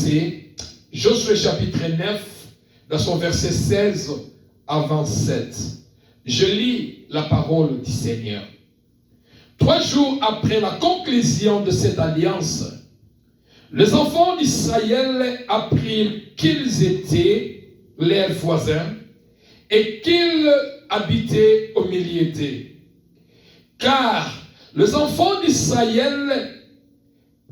versets, Josué chapitre 9, dans son verset 16 à 27. Je lis la parole du Seigneur. 3 jours après la conclusion de cette alliance, les enfants d'Israël apprirent qu'ils étaient leurs voisins et qu'ils habitaient au milieu d'eux. Car les enfants d'Israël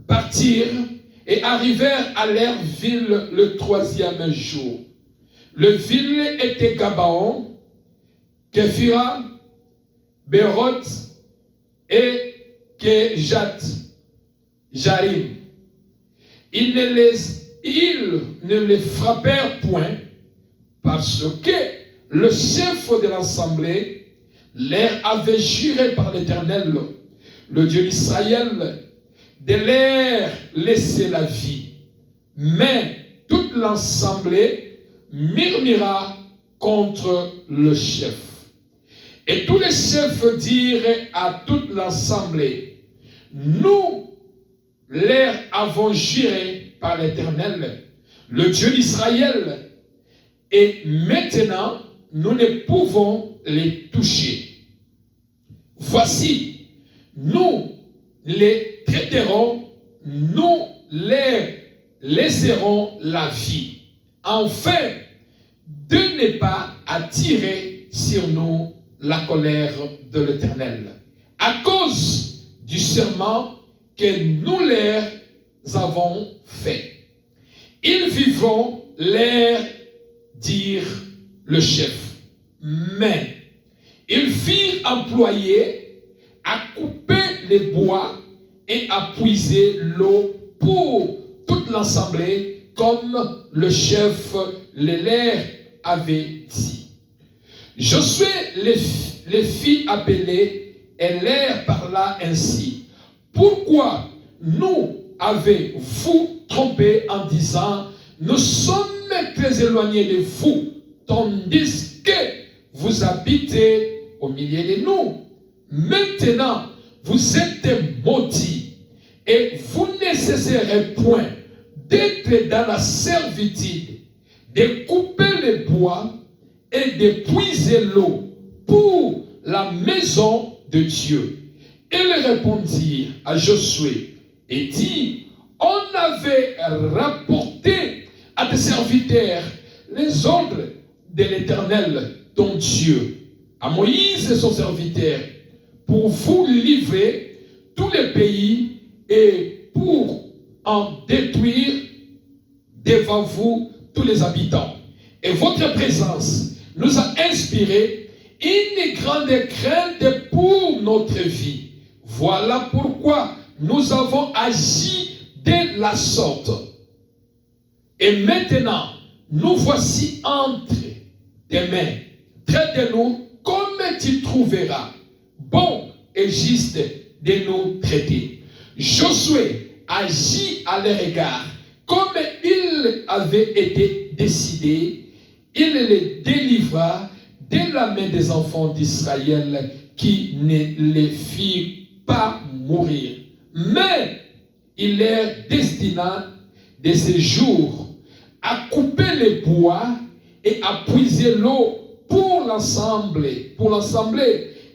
partirent et arrivèrent à leur ville le 3e jour. Le ville était Gabaon, Képhira, Béroth et Kéjat Jarim. Ils ne les frappèrent point parce que le chef de l'assemblée leur avait juré par l'Éternel, le Dieu d'Israël, de leur laisser la vie. Mais toute l'assemblée murmura contre le chef. Et tous les chefs dirent à toute l'assemblée, nous leur avons juré par l'Éternel, le Dieu d'Israël, et maintenant nous ne pouvons les toucher. Voici, nous les traiterons, nous les laisserons la vie, afin de ne pas attirer sur nous la colère de l'Éternel, à cause du serment que nous leur avons fait. Ils vivront leur dire le chef. Mais ils firent employer à couper les bois et à puiser l'eau pour toute l'assemblée, comme le chef le leur avait dit. Josué les fit appeler et leur parla ainsi. Pourquoi nous avez-vous trompé en disant, nous sommes très éloignés de vous, tandis que vous habitez au milieu de nous? Maintenant, vous êtes maudits et vous ne cesserez point d'être dans la servitude, de couper les bois et de puiser l'eau pour la maison de Dieu. Ils répondirent à Josué et dit, on avait rapporté à tes serviteurs les ordres de l'Éternel, ton Dieu, à Moïse et son serviteur, pour vous livrer tous les pays et pour en détruire devant vous tous les habitants. Et votre présence nous a inspiré une grande crainte pour notre vie. Voilà pourquoi nous avons agi de la sorte. Et maintenant, nous voici entre tes mains. Traite-nous comme tu trouveras bon et juste de nous traiter. Josué agit à leur égard comme il avait été décidé. Il les délivra de la main des enfants d'Israël qui ne les firent pas mourir. Mais il leur destina de ces jours à couper les bois et à puiser l'eau pour l'assemblée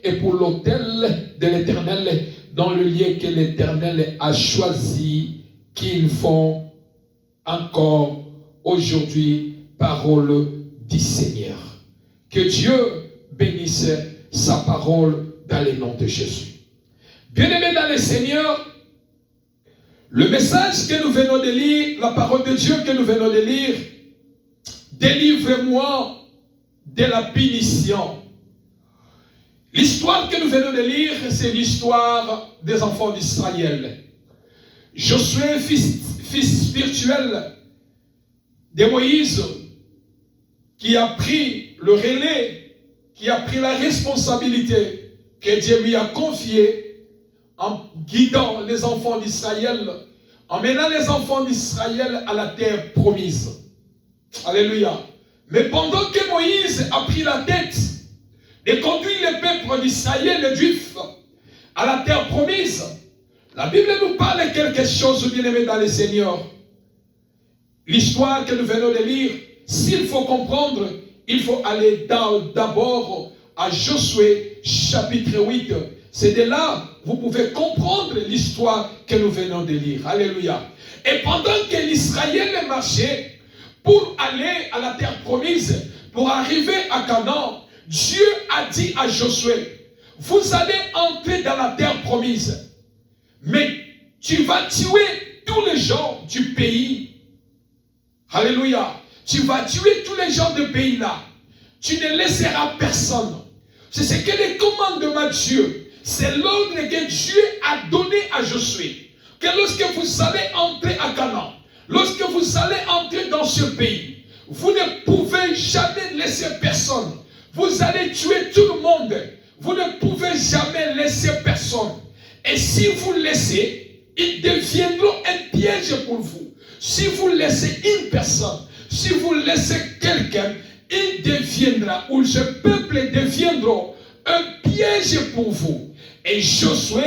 et pour l'autel de l'Éternel dans le lieu que l'Éternel a choisi, qu'ils font encore aujourd'hui. Parole du Seigneur. Que Dieu bénisse sa parole dans le nom de Jésus. Bien-aimés dans le Seigneur, le message que nous venons de lire, la parole de Dieu que nous venons de lire, délivre-moi de la punition. L'histoire que nous venons de lire, c'est l'histoire des enfants d'Israël. Josué, fils spirituel de Moïse, qui a pris le relais, qui a pris la responsabilité que Dieu lui a confiée en guidant les enfants d'Israël, en menant les enfants d'Israël à la terre promise. Alléluia. Mais pendant que Moïse a pris la tête de conduire le peuple d'Israël, les Juifs, à la terre promise, la Bible nous parle de quelque chose, bien-aimé dans le Seigneur. l'histoire que nous venons de lire, s'il faut comprendre, il faut aller d'abord à Josué chapitre 8. C'est de là vous pouvez comprendre l'histoire que nous venons de lire. Alléluia. Et pendant que l'Israël marchait pour aller à la terre promise, pour arriver à Canaan, Dieu a dit à Josué, vous allez entrer dans la terre promise, mais tu vas tuer tous les gens du pays. Alléluia. Tu vas tuer tous les gens du pays là. Tu ne laisseras personne. C'est ce que les commandements de Dieu, c'est l'ordre que Dieu a donné à Josué. Que lorsque vous allez entrer à Canaan, lorsque vous allez entrer dans ce pays, vous ne pouvez jamais laisser personne. Vous allez tuer tout le monde. Vous ne pouvez jamais laisser personne. Et si vous laissez, ils deviendront un piège pour vous. Si vous laissez une personne, si vous laissez quelqu'un, il deviendra, ou ce peuple deviendra un piège pour vous. Et Josué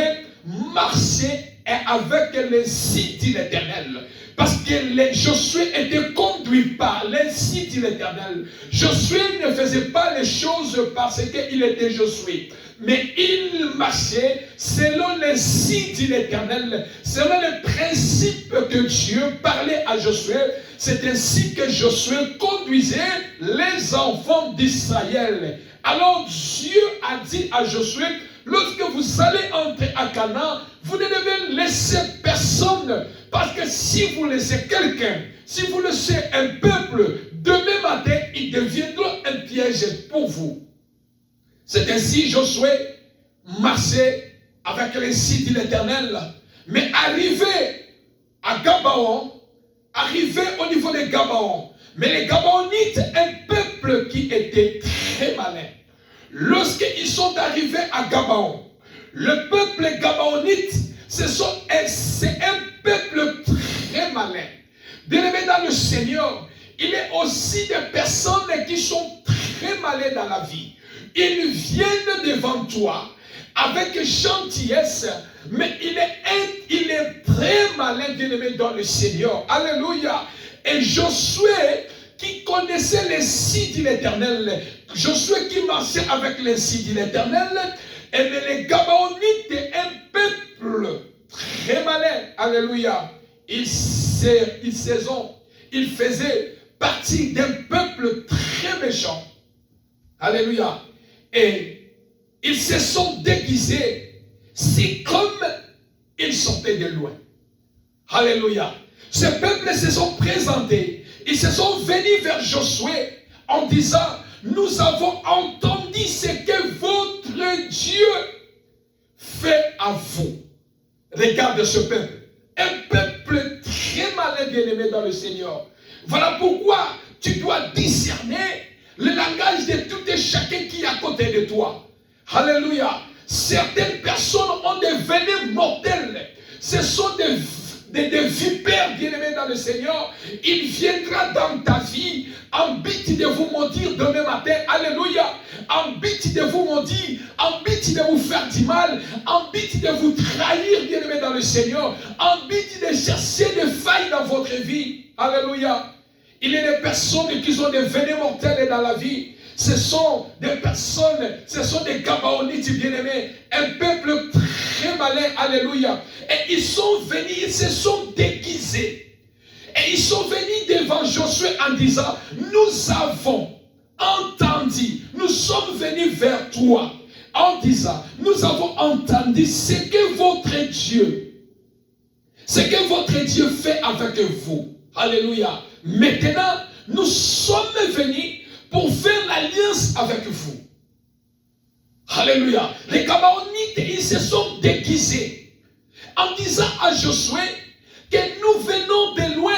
marchait avec les signes de l'Éternel. Parce que Josué était conduit par les signes de l'Éternel. Josué ne faisait pas les choses parce qu'il était Josué. Mais il marchait selon les signes de l'Éternel, selon les principes que Dieu parlait à Josué. C'est ainsi que Josué conduisait les enfants d'Israël. Alors Dieu a dit à Josué, lorsque vous allez entrer à Canaan, vous ne devez laisser personne. Parce que si vous laissez quelqu'un, si vous laissez un peuple, demain matin, il deviendra un piège pour vous. C'est ainsi Josué marchait avec les signes de l'Éternel. Mais arrivé à Gabaon, arrivé au niveau de Gabaon, mais les Gabaonites, un peuple qui était très malin. Lorsqu'ils sont arrivés à Gabaon, le peuple gabaonite, c'est un peuple très malin. Bien-aimé dans le Seigneur, il est aussi des personnes qui sont très malines dans la vie. Ils viennent devant toi avec gentillesse, mais il est très malin, bien-aimé dans le Seigneur. Alléluia. Et Josué, qui connaissait les signes de l'Éternel, Josué qui marchait avec les signes de l'Éternel, et les Gabaonites, un peuple très malin, alléluia, ils faisaient partie d'un peuple très méchant, alléluia, et ils se sont déguisés, c'est comme ils sortaient de loin, alléluia. Ce peuple se sont présentés, ils se sont venus vers Josué en disant, nous avons entendu ce que votre Dieu fait à vous. Regarde ce peuple. Un peuple très malin, bien-aimé dans le Seigneur. Voilà pourquoi tu dois discerner le langage de tout et chacun qui est à côté de toi. Alléluia. Certaines personnes ont des venin mortels. Ce sont des vipères, bien-aimés dans le Seigneur. Il viendra dans ta vie en but de vous maudire demain matin. Alléluia. En but de vous maudire, en but de vous faire du mal, en but de vous trahir, bien-aimés dans le Seigneur, en but de chercher des failles dans votre vie. Alléluia. Il y a des personnes qui ont des venin mortels dans la vie. Ce sont des personnes, ce sont des Gabaonites bien-aimés, un peuple très malin, alléluia. Et ils sont venus, ils se sont déguisés. Et ils sont venus devant Josué en disant, nous avons entendu, nous sommes venus vers toi, en disant, nous avons entendu ce que votre Dieu fait avec vous. Alléluia. Maintenant, nous sommes venus pour faire l'alliance avec vous. Alléluia. Les Gabaonites, ils se sont déguisés en disant à Josué que nous venons de loin.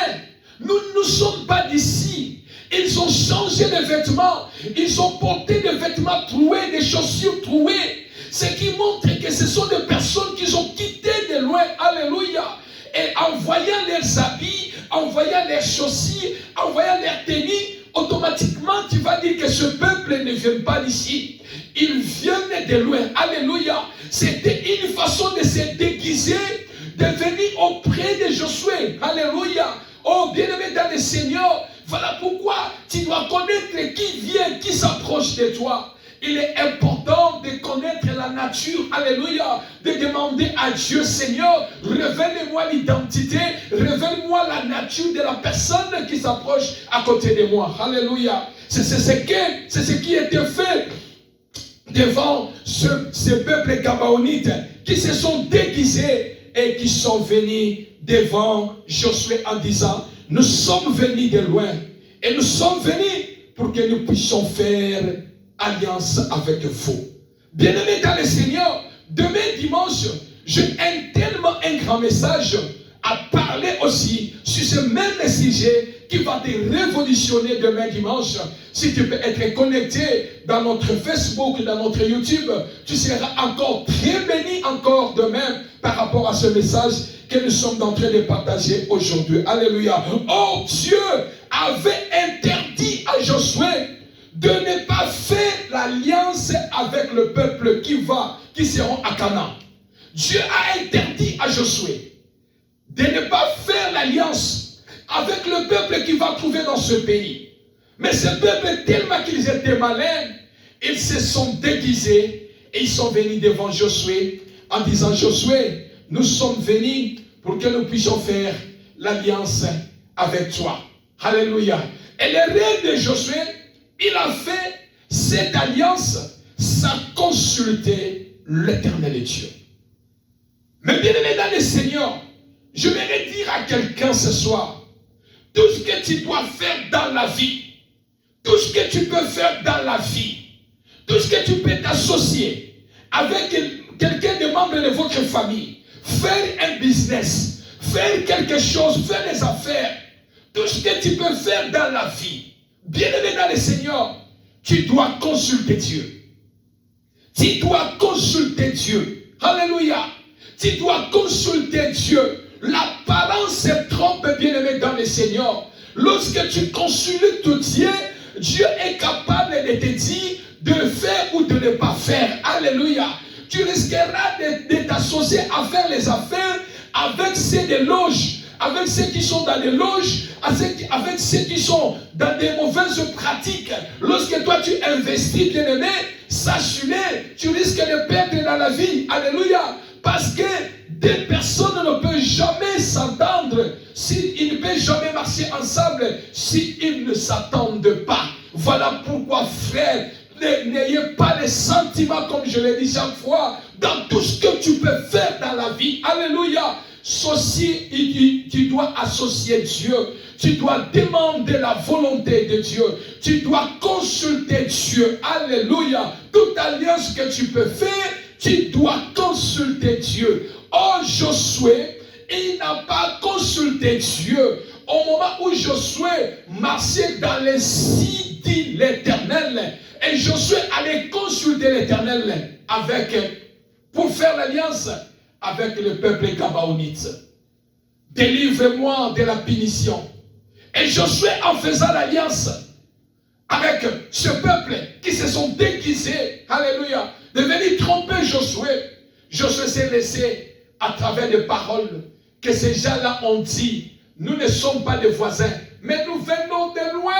Nous ne sommes pas d'ici. Ils ont changé de vêtements. Ils ont porté des vêtements troués, des chaussures trouées. Ce qui montre que ce sont des personnes qui ont quitté de loin. Alléluia. Et en voyant leurs habits, en voyant leurs chaussures, en voyant leurs tenues, automatiquement tu vas dire que ce peuple ne vient pas d'ici. Ils viennent de loin. Alléluia. C'était une façon de se déguiser, de venir auprès de Josué. Alléluia. Oh, bien-aimé dans le Seigneur, voilà pourquoi tu dois connaître qui vient, qui s'approche de toi. Il est important de connaître la nature, alléluia, de demander à Dieu, Seigneur, révèle-moi l'identité, révèle-moi la nature de la personne qui s'approche à côté de moi, alléluia. C'est ce qui était fait devant ce peuple gabaonite qui se sont déguisés et qui sont venus devant Josué en disant, nous sommes venus de loin et nous sommes venus pour que nous puissions faire alliance avec vous. Bien-aimés dans le Seigneur, demain dimanche, j'ai tellement un grand message à parler aussi sur ce même sujet qui va te révolutionner demain dimanche. Si tu peux être connecté dans notre Facebook, dans notre YouTube, tu seras encore très béni encore demain par rapport à ce message que nous sommes en train de partager aujourd'hui. Alléluia. Oh, Dieu avait interdit à Josué de ne pas faire l'alliance avec le peuple qui seront à Canaan. Dieu a interdit à Josué de ne pas faire l'alliance avec le peuple qui va trouver dans ce pays. Mais ce peuple, tellement qu'ils étaient malins, ils se sont déguisés et ils sont venus devant Josué en disant, Josué, nous sommes venus pour que nous puissions faire l'alliance avec toi. Alléluia. Et le rêve de Josué, il a fait cette alliance sans consulter l'Éternel Dieu. Mais bien aimé dans le Seigneur, je vais dire à quelqu'un ce soir, tout ce que tu dois faire dans la vie, tout ce que tu peux faire dans la vie, tout ce que tu peux t'associer avec quelqu'un de membre de votre famille, faire un business, faire quelque chose, faire des affaires, tout ce que tu peux faire dans la vie, bien-aimé dans le Seigneur, tu dois consulter Dieu. Tu dois consulter Dieu. Alléluia. Tu dois consulter Dieu. L'apparence se trompe, bien-aimé dans le Seigneur. Lorsque tu consultes Dieu, Dieu est capable de te dire de faire ou de ne pas faire. Alléluia. Tu risqueras de t'associer à faire les affaires avec ceux des loges, avec ceux qui sont dans les loges, avec ceux qui sont dans des mauvaises pratiques. Lorsque toi tu investis, bien-aimé, sache-le, tu risques de perdre dans la vie. Alléluia. Parce que deux personnes ne peuvent jamais s'entendre, ils ne peuvent jamais marcher ensemble s'ils ne s'attendent pas. Voilà pourquoi, frère, n'ayez pas les sentiments, comme je l'ai dit chaque fois, dans tout ce que tu peux faire dans la vie. Alléluia. Tu dois associer Dieu. Tu dois demander la volonté de Dieu. Tu dois consulter Dieu. Alléluia. Toute alliance que tu peux faire, tu dois consulter Dieu. Oh, Josué, il n'a pas consulté Dieu. Au moment où Josué marchait dans les sites de l'Éternel, et Josué allait consulter l'Éternel pour faire l'alliance avec le peuple gabaonite. Délivre-moi de la punition. Et Josué, en faisant l'alliance avec ce peuple qui se sont déguisés, alléluia, de venir tromper Josué, Josué s'est laissé à travers des paroles que ces gens-là ont dit. Nous ne sommes pas des voisins, mais nous venons de loin.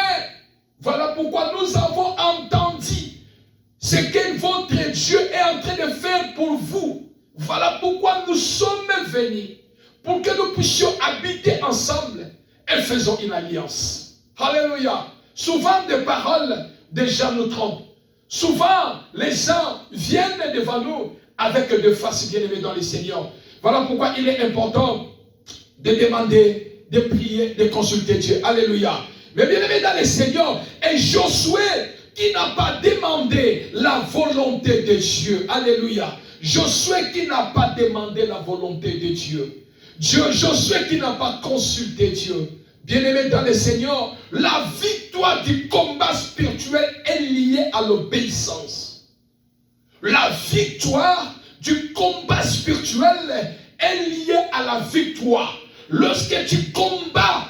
Voilà pourquoi nous avons entendu ce que votre Dieu est en train de faire pour vous. Voilà pourquoi nous sommes venus, pour que nous puissions habiter ensemble et faisons une alliance. Alléluia. Souvent des paroles des gens nous trompent. Souvent les gens viennent devant nous avec des faces bien-aimées dans le Seigneur. Voilà pourquoi il est important de demander, de prier, de consulter Dieu. Alléluia. Mais bien-aimé dans le Seigneur, et Josué qui n'a pas demandé la volonté de Dieu. Alléluia. Josué qui n'a pas demandé la volonté de Dieu. Josué qui n'a pas consulté Dieu. Bien-aimé dans le Seigneur, la victoire du combat spirituel est liée à l'obéissance. La victoire du combat spirituel est liée à la victoire. Lorsque tu combats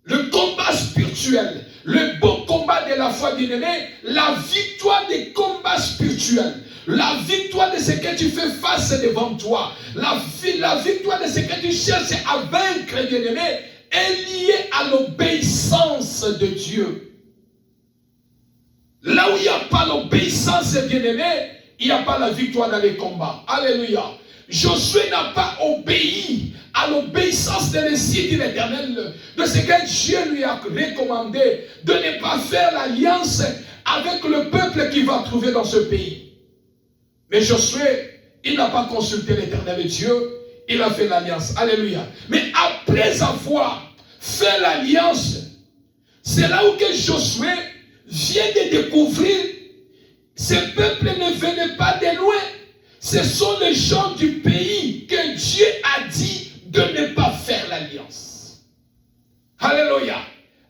le combat spirituel, le beau combat de la foi, bien-aimé, la victoire des combats spirituels, la victoire de ce que tu fais face devant toi, la victoire de ce que tu cherches à vaincre, bien-aimé, est lié à l'obéissance de Dieu. Là où il n'y a pas l'obéissance, bien-aimé, il n'y a pas la victoire dans les combats. Alléluia. Josué n'a pas obéi à l'obéissance de l'Esprit de l'Éternel, de ce que Dieu lui a recommandé, de ne pas faire l'alliance avec le peuple qu'il va trouver dans ce pays. Mais Josué, il n'a pas consulté l'Éternel Dieu, il a fait l'alliance. Alléluia. Mais après avoir fait l'alliance, c'est là où que Josué vient de découvrir, ce peuple ne venait pas de loin. Ce sont les gens du pays que Dieu a dit de ne pas faire l'alliance. Alléluia.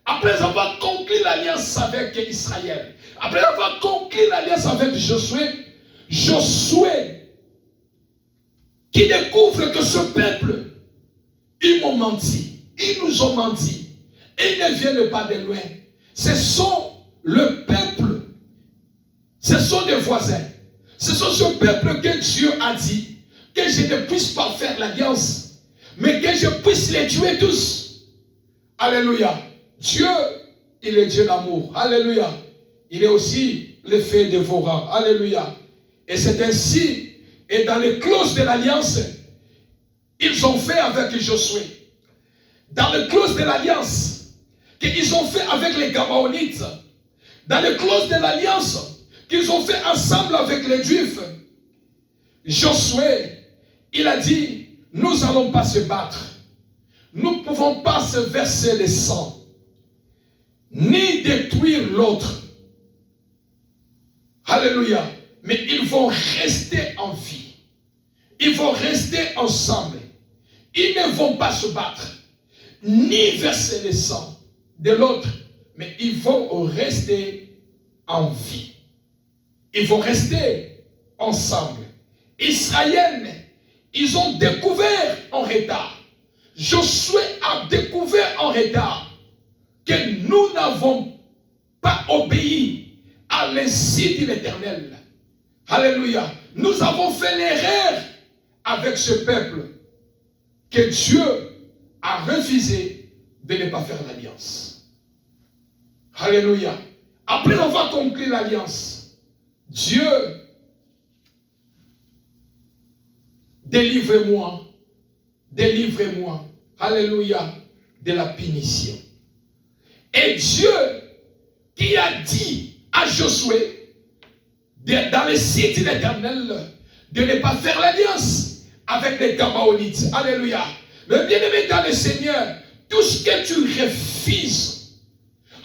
Après avoir conclu l'alliance avec Israël, après avoir conclu l'alliance avec Josué, qui découvre que ce peuple, ils m'ont menti, ils nous ont menti, et ils ne viennent pas de loin. Ce sont le peuple, ce sont des voisins. Ce sont ce peuple que Dieu a dit que je ne puisse pas faire l'alliance, mais que je puisse les tuer tous. Alléluia. Dieu, il est Dieu d'amour. Alléluia. Il est aussi le feu dévorant. Alléluia. Et c'est ainsi, et dans les clauses de l'alliance, ils ont fait avec Josué. Dans les clauses de l'alliance qu'ils ont fait avec les Gabaonites, dans les clauses de l'alliance qu'ils ont fait ensemble avec les Juifs, Josué, il a dit, nous n'allons pas se battre. Nous ne pouvons pas se verser le sang, ni détruire l'autre. Alléluia. Mais ils vont rester en vie. Ils vont rester ensemble. Ils ne vont pas se battre, ni verser le sang de l'autre, mais ils vont rester en vie. Ils vont rester ensemble. Israël, ils ont découvert en retard. Josué a découvert en retard que nous n'avons pas obéi à l'insigne de l'Éternel. Alléluia. Nous avons fait l'erreur avec ce peuple que Dieu a refusé de ne pas faire l'alliance. Alléluia. Après avoir conclu l'alliance, Dieu, délivrez-moi, délivrez-moi, alléluia, de la punition. Et Dieu qui a dit à Josué, dans le site de l'Éternel, de ne pas faire l'alliance avec les Gabaonites. Alléluia. Le bien-aimé dans le Seigneur, tout ce que tu refuses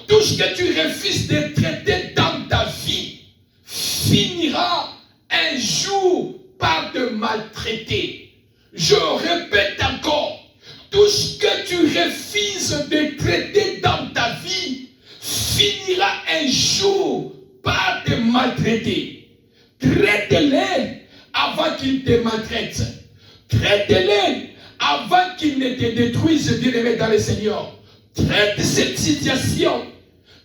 de traiter dans ta vie, finira un jour par te maltraiter. Je répète encore, tout ce que tu refuses de traiter dans ta vie, finira un jour par te maltraiter. Traite-les avant qu'ils te maltraitent. Traite-les avant qu'ils ne te détruisent, bien-aimé dans le Seigneur. Traite cette situation.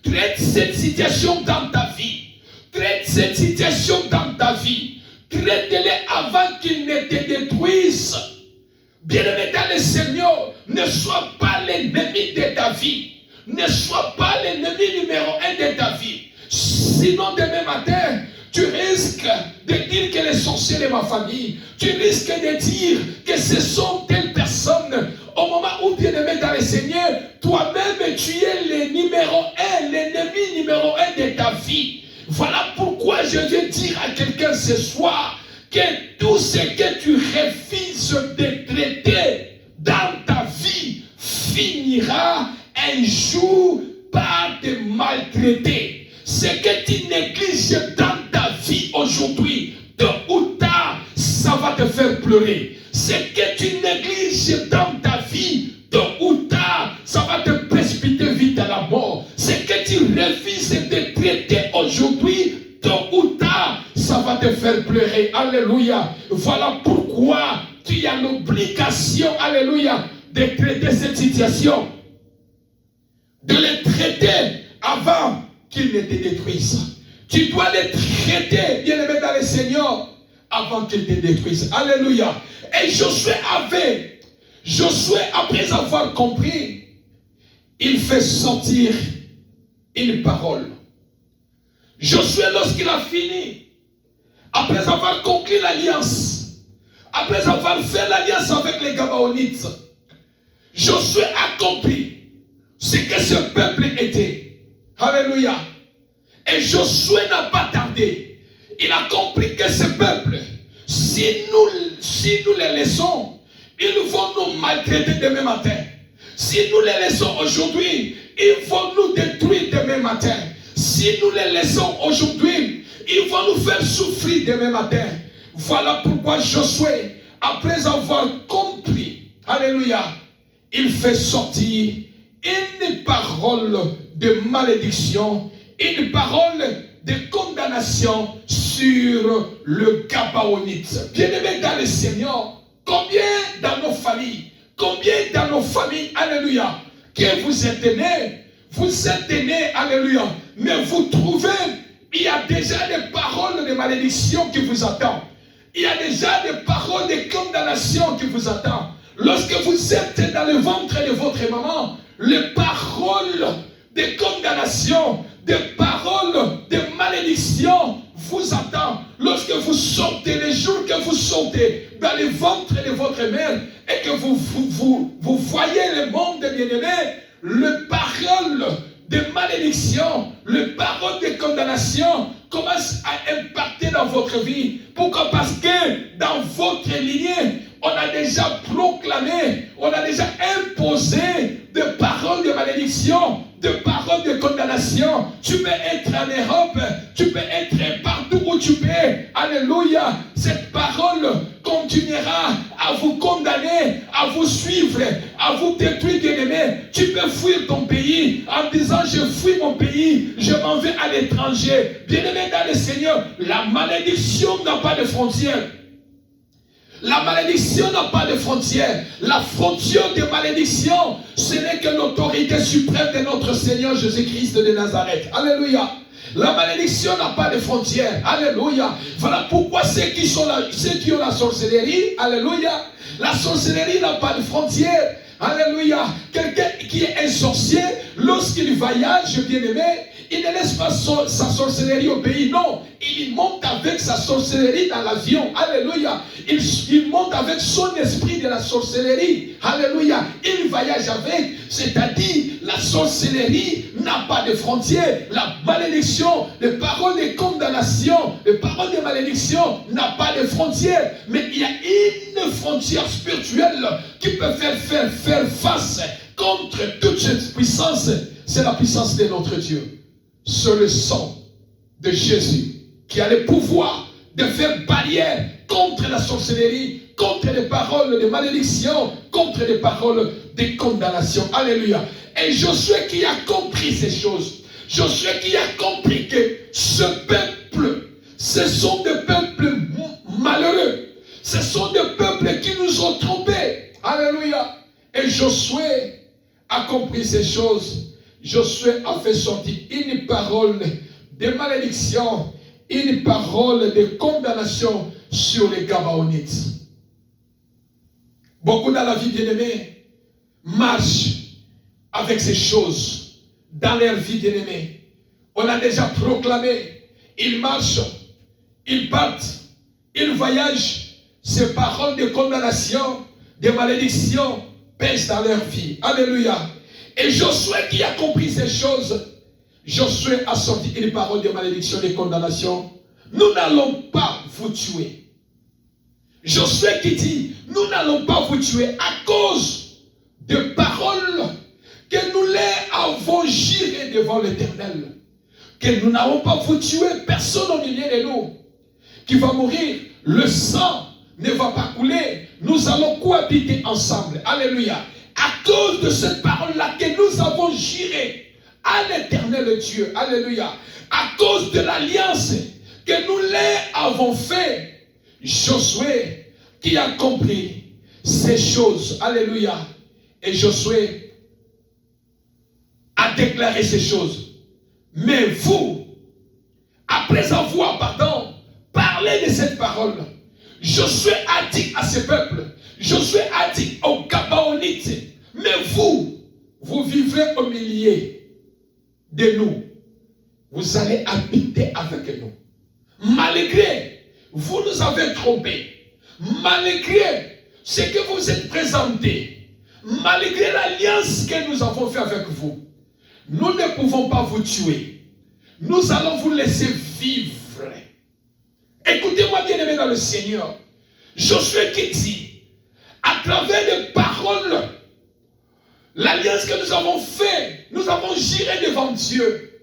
Traite cette situation dans ta vie. Traite cette situation dans ta vie. Traite-les avant qu'ils ne te détruisent. Bien-aimé dans le Seigneur, ne sois pas l'ennemi de ta vie. Ne sois pas l'ennemi numéro 1 de ta vie. Sinon, demain matin, tu risques de dire que les sorciers de ma famille, tu risques de dire que ce sont telles personnes. Au moment où, bien-aimé dans le Seigneur, toi-même, tu es le numéro 1, l'ennemi numéro 1 de ta vie. Voilà pourquoi je veux dire à quelqu'un ce soir que tout ce que tu refuses de traiter dans ta vie finira un jour par te maltraiter. Ce que tu négliges dans ta vie aujourd'hui, tôt ou tard, ça va te faire pleurer. Ce que tu négliges dans ta vie, tôt ou tard, ça va te précipiter vite à la mort. Ce que tu refuses de traiter aujourd'hui, tôt ou tard, ça va te faire pleurer. Alléluia. Voilà pourquoi tu as l'obligation, alléluia, de traiter cette situation. De les traiter avant qu'ils ne te détruisent. Tu dois les traiter, bien-aimé dans le Seigneur, avant qu'ils te détruisent. Alléluia. Et Josué, après avoir compris il fait sortir une parole. Josué, lorsqu'il a fini, après avoir conclu l'alliance, après avoir fait l'alliance avec les Gabaonites, Josué a compris ce que ce peuple était. Alléluia. Et Josué n'a pas tardé. Il a compris que ce peuple, si nous les laissons, ils vont nous maltraiter demain matin. Si nous les laissons aujourd'hui, ils vont nous détruire demain matin. Si nous les laissons aujourd'hui, ils vont nous faire souffrir demain matin. Voilà pourquoi Josué, après avoir compris, alléluia, il fait sortir une parole de malédiction, une parole de condamnation sur le Gabaonite. Bien-aimés dans le Seigneur, combien dans nos familles, alléluia, que vous êtes nés, alléluia, mais vous trouvez, il y a déjà des paroles de malédiction qui vous attendent. Il y a déjà des paroles de condamnation qui vous attendent. Lorsque vous êtes dans le ventre de votre maman, les paroles de condamnation, des paroles de malédiction vous attendent. Lorsque vous sortez, les jours que vous sortez dans le ventre de votre mère et que vous voyez le monde bien-aimé, les paroles de malédiction, les paroles de condamnation commencent à impacter dans votre vie. Pourquoi? Parce que dans votre lignée, on a déjà proclamé, on a déjà imposé des paroles de malédiction, des paroles de condamnation. Tu peux être en Europe, tu peux être partout où tu peux. Alléluia. Cette parole continuera à vous condamner, à vous suivre, à vous détruire, bien-aimé. Tu peux fuir ton pays en disant je fuis mon pays, je m'en vais à l'étranger. Bien-aimé dans le Seigneur, la malédiction n'a pas de frontières. La malédiction n'a pas de frontières. La frontière de malédiction, ce n'est que l'autorité suprême de notre Seigneur Jésus-Christ de Nazareth. Alléluia. La malédiction n'a pas de frontières. Alléluia. Voilà pourquoi ceux qui ont la sorcellerie, alléluia, la sorcellerie n'a pas de frontières. Alléluia. Quelqu'un qui est un sorcier, lorsqu'il voyage, bien-aimé, il ne laisse pas sa sorcellerie au pays. Non, il monte avec sa sorcellerie dans l'avion. Alléluia. Il monte avec son esprit de la sorcellerie. Alléluia. Il voyage avec. C'est-à-dire, la sorcellerie n'a pas de frontières. La malédiction, les paroles de condamnation, les paroles de malédiction n'a pas de frontières. Mais il y a une frontière spirituelle qui peut faire face contre toute cette puissance. C'est la puissance de notre Dieu. C'est le sang de Jésus qui a le pouvoir de faire barrière contre la sorcellerie, contre les paroles de malédiction, contre les paroles de condamnation. Alléluia. Et Josué qui a compris ces choses, Josué qui a compris que ce peuple, ce sont des peuples malheureux, ce sont des peuples qui nous ont trompés. Alléluia. Et Josué a compris ces choses. Josué a fait sortir une parole de malédiction, une parole de condamnation sur les Gabaonites. Beaucoup dans la vie, bien-aimée, marchent avec ces choses dans leur vie, bien-aimée. On a déjà proclamé, ils marchent, ils partent, ils voyagent. Ces paroles de condamnation, de malédiction pèsent dans leur vie. Alléluia. Et Josué qui a compris ces choses, Josué a sorti une parole de malédiction, de condamnation. Nous n'allons pas vous tuer. Josué qui dit, nous n'allons pas vous tuer à cause de paroles que nous les avons jurées devant l'Éternel. Que nous n'allons pas vous tuer, personne au milieu de nous qui va mourir. Le sang ne va pas couler. Nous allons cohabiter ensemble. Alléluia. À cause de cette parole-là que nous avons juré à l'Éternel Dieu, alléluia, à cause de l'alliance que nous les avons fait, Josué qui a compris ces choses, alléluia, et Josué a déclaré ces choses. Mais vous, après avoir, parlé de cette parole, Josué a dit à ce peuple, Josué a dit aux Gabaonites, mais vous, vous vivrez au milieu de nous. Vous allez habiter avec nous. Malgré vous nous avez trompés, malgré ce que vous êtes présenté, malgré l'alliance que nous avons faite avec vous, nous ne pouvons pas vous tuer. Nous allons vous laisser vivre. Écoutez-moi bien aimé dans le Seigneur. Josué qui dit, à travers les paroles, l'alliance que nous avons faite, nous avons juré devant Dieu.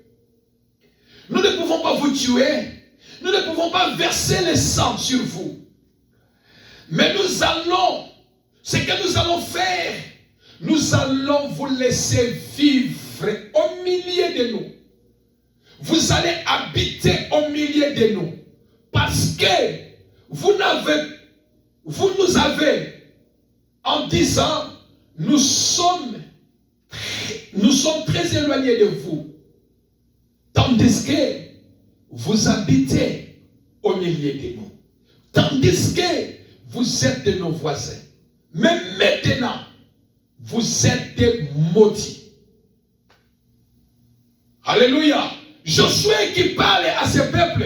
Nous ne pouvons pas vous tuer. Nous ne pouvons pas verser le sang sur vous. Mais nous allons, ce que nous allons faire, nous allons vous laisser vivre au milieu de nous. Vous allez habiter au milieu de nous. Parce que vous nous avez, en disant, nous sommes très éloignés de vous. Tandis que vous habitez au milieu de nous. Tandis que vous êtes de nos voisins. Mais maintenant, vous êtes des maudits. Alléluia. Josué qui parle à ce peuple,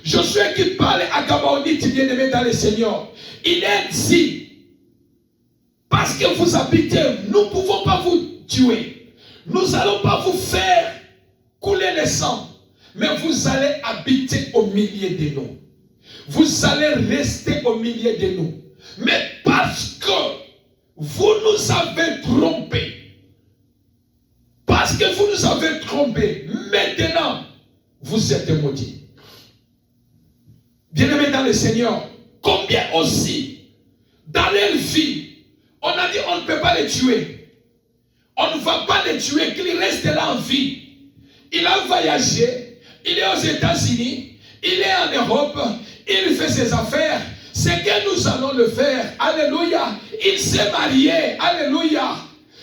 Josué qui parle à Gabaonite, bien-aimé dans le Seigneur, il est dit, parce que vous habitez, nous ne pouvons pas vous tuer. Nous n'allons pas vous faire couler le sang. Mais vous allez habiter au milieu de nous. Vous allez rester au milieu de nous. Mais parce que vous nous avez trompés, parce que vous nous avez trompés, maintenant, vous êtes maudits. Bien-aimés dans le Seigneur, combien aussi, dans leur vie, on a dit on ne peut pas les tuer. On ne va pas les tuer, qu'ils restent là en vie. Il a voyagé, il est aux États-Unis, il est en Europe, il fait ses affaires. C'est que nous allons le faire. Alléluia. Il s'est marié. Alléluia.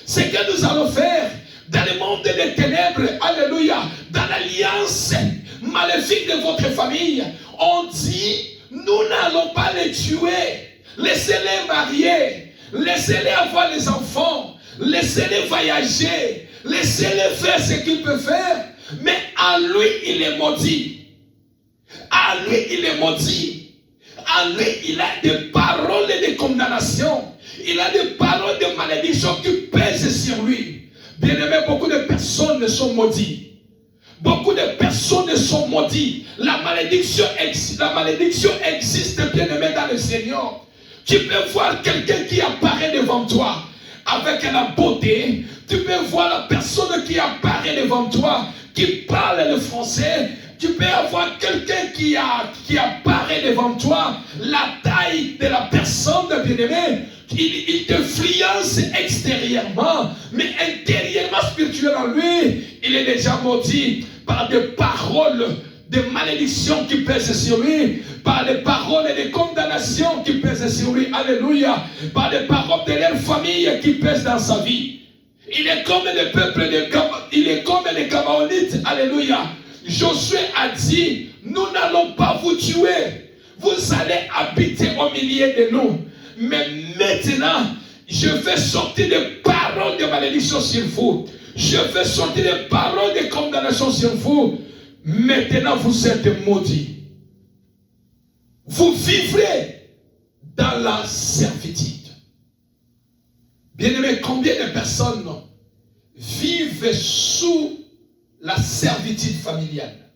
C'est que nous allons faire dans le monde des ténèbres. Alléluia. Dans l'alliance maléfique de votre famille. On dit, nous n'allons pas les tuer. Laissez-les marier. Laissez-les avoir des enfants. Laissez-les voyager. Laissez-les faire ce qu'ils peuvent faire. Mais à lui, il est maudit. À lui, il est maudit. À lui, il a des paroles de condamnation. Il a des paroles de malédiction qui pèsent sur lui. Bien aimé, beaucoup de personnes sont maudites. Beaucoup de personnes sont maudites. La malédiction existe, bien aimé, dans le Seigneur. Tu peux voir quelqu'un qui apparaît devant toi avec la beauté. Tu peux voir la personne qui apparaît devant toi, qui parle le français. Tu peux avoir quelqu'un qui apparaît devant toi, la taille de la personne bien-aimée. Il te influence extérieurement, mais intérieurement, spirituellement, lui, il est déjà maudit par des paroles de malédiction qui pèsent sur lui, par des paroles de condamnation qui pèsent sur lui. Alléluia. Par des paroles de leur famille qui pèsent dans sa vie. Il est comme le peuple il est comme les Gabaonites. Alléluia. Josué a dit, nous n'allons pas vous tuer. Vous allez habiter au milieu de nous. Mais maintenant, je vais sortir des paroles de malédiction sur vous. Je vais sortir des paroles de condamnation sur vous. Maintenant, vous êtes maudits. Vous vivrez dans la servitude. Bien-aimés, combien de personnes vivent sous la servitude familiale?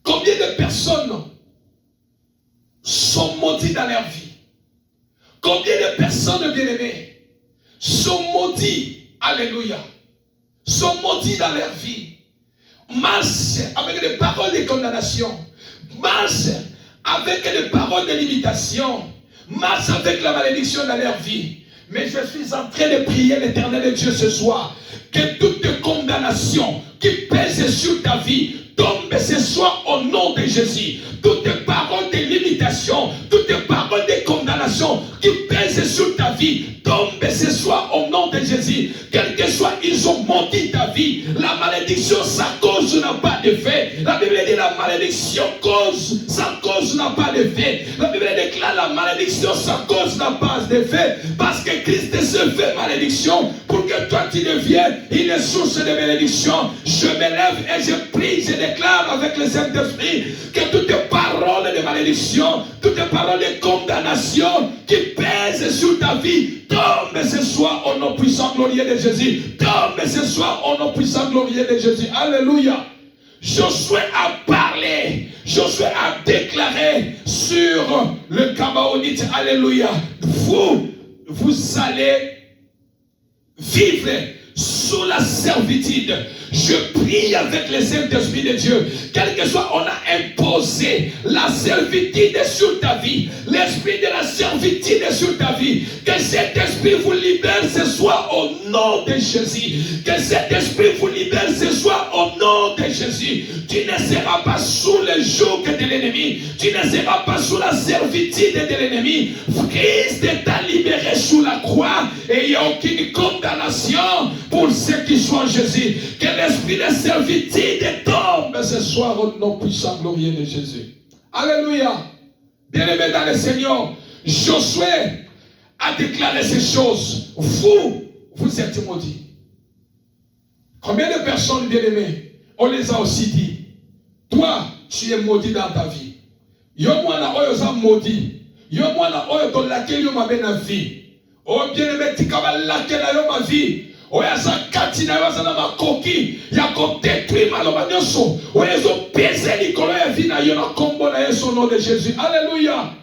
Combien de personnes sont maudites dans leur vie? Combien de personnes, bien-aimées, sont maudites, alléluia, sont maudites dans leur vie? Marche avec des paroles de condamnation, marche avec des paroles de limitation, marche avec la malédiction dans leur vie. Mais je suis en train de prier l'Éternel Dieu ce soir, que toute condamnation qui pèse sur ta vie tombe ce soir au nom de Jésus. Toutes paroles de limitation, toutes paroles de condamnation qui pèsent sur ta vie tombe ce soir au nom de Jésus. Quel que soit, ils ont maudit ta vie. La malédiction, sa cause n'a pas d'effet. La Bible dit la malédiction cause, sa cause n'a pas d'effet. La Bible déclare la malédiction, sa cause n'a pas d'effet. Parce que Christ se fait malédiction pour que toi tu deviennes une source de bénédiction. Je m'élève et je prie, je déclare avec le Saint-Esprit que toutes paroles de malédiction, toutes paroles de condamnation qui pèsent sur ta vie, tombe ce soir au nom puissant glorieux de Jésus. Tombe ce soir au nom puissant glorieux de Jésus. Alléluia. Josué a parlé, Josué a déclaré sur le Gabaonite. Alléluia. Vous allez vivre sous la servitude. Je prie avec le Saint-Esprit de Dieu, quel que soit, on a imposé la servitude sur ta vie, l'esprit de la servitude sur ta vie. Que cet esprit vous libère ce soir au nom de Jésus. Que cet esprit vous libère ce soir au nom de Jésus. Tu ne seras pas sous le joug de l'ennemi. Tu ne seras pas sous la servitude de l'ennemi. Christ t'a libéré sous la croix et il n'y a aucune condamnation pour ceux qui sont en Jésus. Que l'esprit de servitude tombe ce soir au nom puissant glorieux de Jésus. Alléluia. Bien-aimés dans le Seigneur, Josué a déclaré ces choses. Vous êtes maudits. Combien de personnes, bien-aimés, on les a aussi dit. Toi, tu es maudit dans ta vie. Yo mwana oyo za maudit. Yo mwana oyo to laquelle yo m'a na vie. Oh bien-aimé, tu kaba laquelle yo ma vie. Oya za katina yo za na makoki ya ko détruire maloba nyonso. Oya zo pese likolo ya vie na yo na kombo na Yesu au nom de Jésus. Alléluia.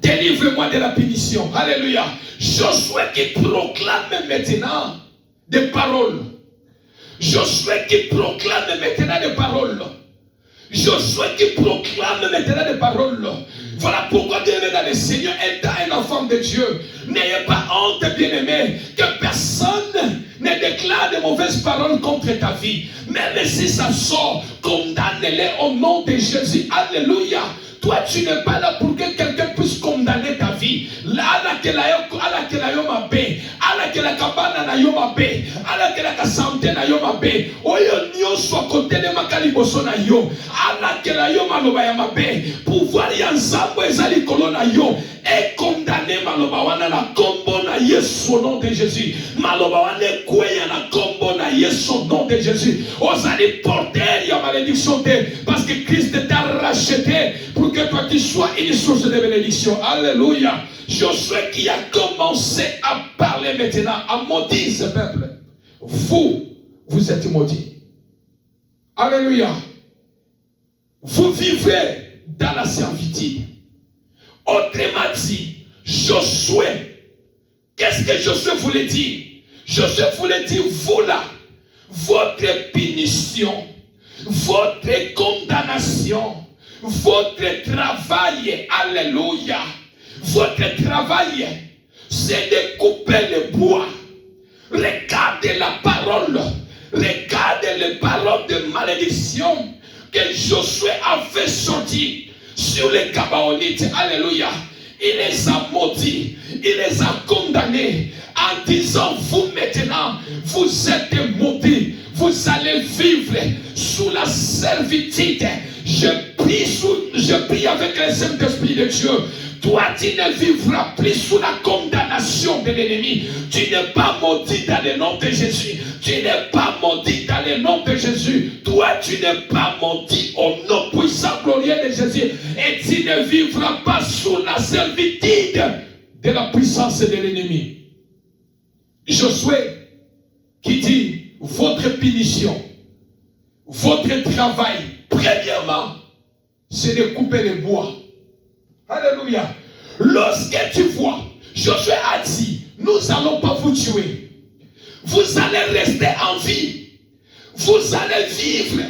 Délivre-moi de la punition. Alléluia. Josué qui proclame maintenant des paroles. Josué qui proclame maintenant des paroles. Josué qui proclame maintenant des paroles. Voilà pourquoi, bien-aimé dans le Seigneur, étant un enfant de Dieu, n'ayez pas honte, bien-aimé, que personne ne déclare de mauvaises paroles contre ta vie. Même si ça sort, condamne-les au nom de Jésus. Alléluia. Toi, tu n'es pas là pour que quelqu'un puisse condamner ta vie. Là, que la yo ma be, ala que la cabana na yo ma be, ala que la santé na yo ma be. Oyo nyo so côté de makali boso na yo, ala que la yo maloba ya ma be. Pouvoir ya nzambo ezali kolona yo et condamner maloba wana na kombo na Yesu au nom de Jésus. Maloba wana kweya na kombo na Yesu au nom de Jésus. Osali porter ya malédiction parce que Christ t'a racheté pour que toi tu sois une source de bénédiction. Alléluia. Josué qui a commencé à parler maintenant, à maudire ce peuple. Vous êtes maudits. Alléluia. Vous vivez dans la servitude. Autrement dit, Josué, qu'est-ce que Josué voulait dire? Josué voulait dire, vous là, votre punition, votre condamnation, votre travail, alléluia, votre travail, c'est de couper le bois. Regardez la parole, regardez les paroles de malédiction que Josué a fait sortir sur les Gabaonites. Alléluia. Il les a maudits, il les a condamnés en disant, vous maintenant, vous êtes maudits, vous allez vivre sous la servitude. Je prie avec le Saint-Esprit de Dieu. Toi, tu ne vivras plus sous la condamnation de l'ennemi. Tu n'es pas maudit dans le nom de Jésus. Tu n'es pas maudit dans le nom de Jésus. Toi, tu n'es pas maudit au nom puissant glorieux de Jésus. Et tu ne vivras pas sous la servitude de la puissance de l'ennemi. Josué qui dit, votre punition, votre travail, premièrement, c'est de couper les bois. Alléluia. Lorsque tu vois, Josué a dit, nous n'allons pas vous tuer. Vous allez rester en vie. Vous allez vivre.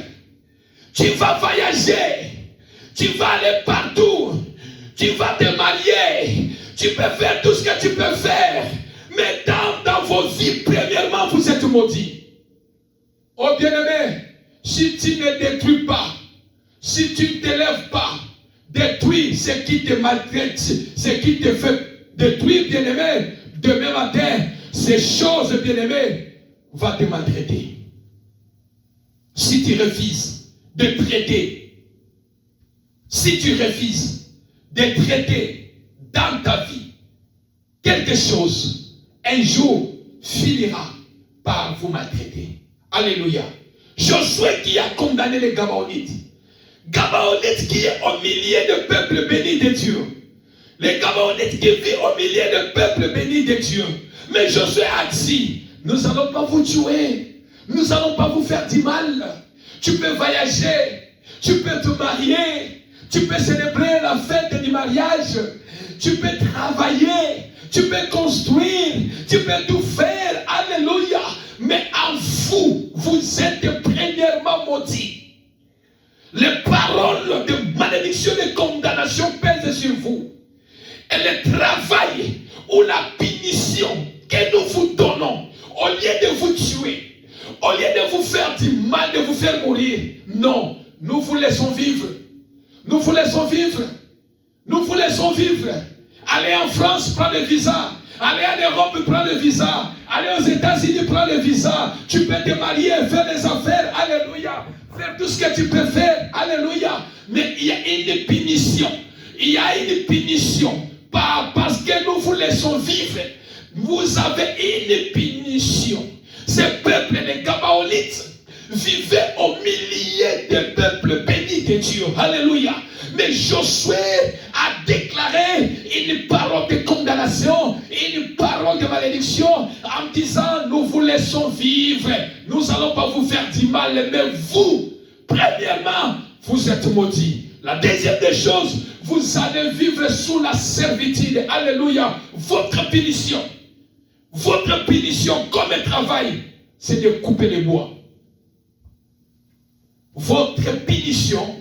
Tu vas voyager. Tu vas aller partout. Tu vas te marier. Tu peux faire tout ce que tu peux faire. Mais dans vos vies, premièrement, vous êtes maudits. Oh bien-aimé, si tu ne détruis pas, si tu ne t'élèves pas, détruis ce qui te maltraite, ce qui te fait détruire, bien-aimé, demain matin, ces choses, bien-aimé, vont te maltraiter. Si tu refuses de traiter, si tu refuses de traiter dans ta vie quelque chose, un jour finira par vous maltraiter. Alléluia. Josué qui a condamné les Gabaonites. Gabaonites qui est au milieu de peuple béni de Dieu. Les Gabaonites qui vivent au milieu de peuple béni de Dieu. Mais Josué a dit, nous n'allons pas vous tuer. Nous n'allons pas vous faire du mal. Tu peux voyager. Tu peux te marier. Tu peux célébrer la fête du mariage. Tu peux travailler. Tu peux construire. Tu peux tout faire. Alléluia. Mais en vous, vous êtes premièrement maudits. Les paroles de malédiction et de condamnation pèsent sur vous. Et le travail ou la punition que nous vous donnons, au lieu de vous tuer, au lieu de vous faire du mal, de vous faire mourir, non, nous vous laissons vivre. Nous vous laissons vivre. Nous vous laissons vivre. Allez en France, prends le visa. Allez en Europe, prends le visa. Allez aux États-Unis, prends le visa. Tu peux te marier, faire des affaires. Alléluia. Faire tout ce que tu peux faire. Alléluia. Mais il y a une punition. Il y a une punition. Pas parce que nous vous laissons vivre. Vous avez une punition. Ces peuples, les Gabaonites, vivaient au milieu des peuples bénis de Dieu. Alléluia. Mais Josué a déclaré une parole de condamnation, une parole de malédiction en disant, nous vous laissons vivre. Nous n'allons pas vous faire du mal, mais vous, premièrement, vous êtes maudits. La deuxième des choses, vous allez vivre sous la servitude. Alléluia. Votre punition comme un travail, c'est de couper les bois. Votre punition,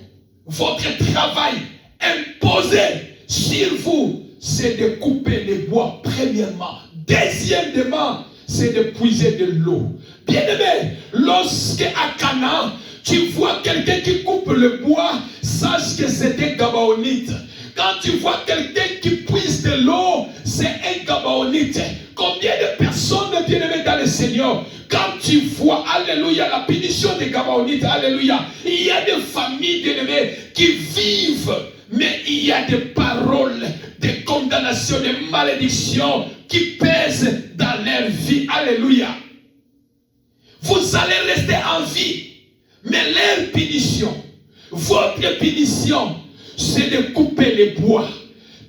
votre travail imposé sur vous, c'est de couper les bois, premièrement. Deuxièmement, c'est de puiser de l'eau. Bien-aimé, lorsque à Canaan, tu vois quelqu'un qui coupe le bois, sache que c'est un Gabaonite. Quand tu vois quelqu'un qui puise de l'eau, c'est un Gabaonite. Combien de personnes bien-aimées dans le Seigneur, quand tu vois, alléluia, la punition des Gabaonites, alléluia, il y a des familles bien-aimées qui vivent, mais il y a des paroles de condamnation, de malédiction qui pèsent dans leur vie, alléluia. Vous allez rester en vie, mais leur punition, votre punition, c'est de couper les bois.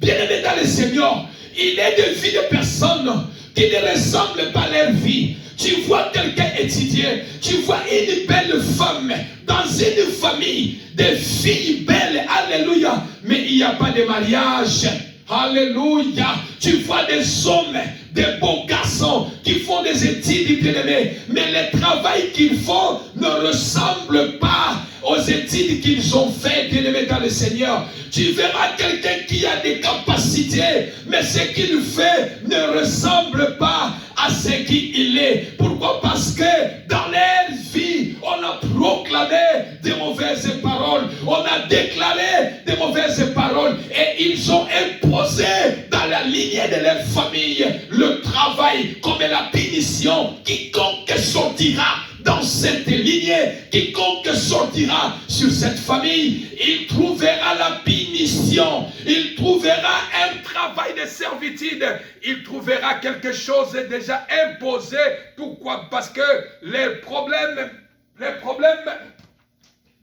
Bien-aimés dans le Seigneur, il est des vies de personnes qui ne ressemblent pas à leur vie. Tu vois quelqu'un étudier, tu vois une belle femme dans une famille, des filles belles, alléluia, mais il n'y a pas de mariage. Alléluia. Tu vois des hommes, des beaux garçons qui font des études, bien-aimés, mais le travail qu'ils font ne ressemble pas aux études qu'ils ont fait, bien-aimés dans le Seigneur. Tu verras quelqu'un qui a des capacités, mais ce qu'il fait ne ressemble pas à ce qu'il est. Pourquoi? Parce que dans leur vie, on a proclamé des mauvaises paroles, on a déclaré des mauvaises paroles, et ils ont imposé dans la lignée de leur famille le travail comme la punition. Quiconque sortira dans cette lignée, quiconque sortira sur cette famille, il trouvera la punition, il trouvera un travail de servitude, il trouvera quelque chose déjà imposé. Pourquoi? Parce que les problèmes,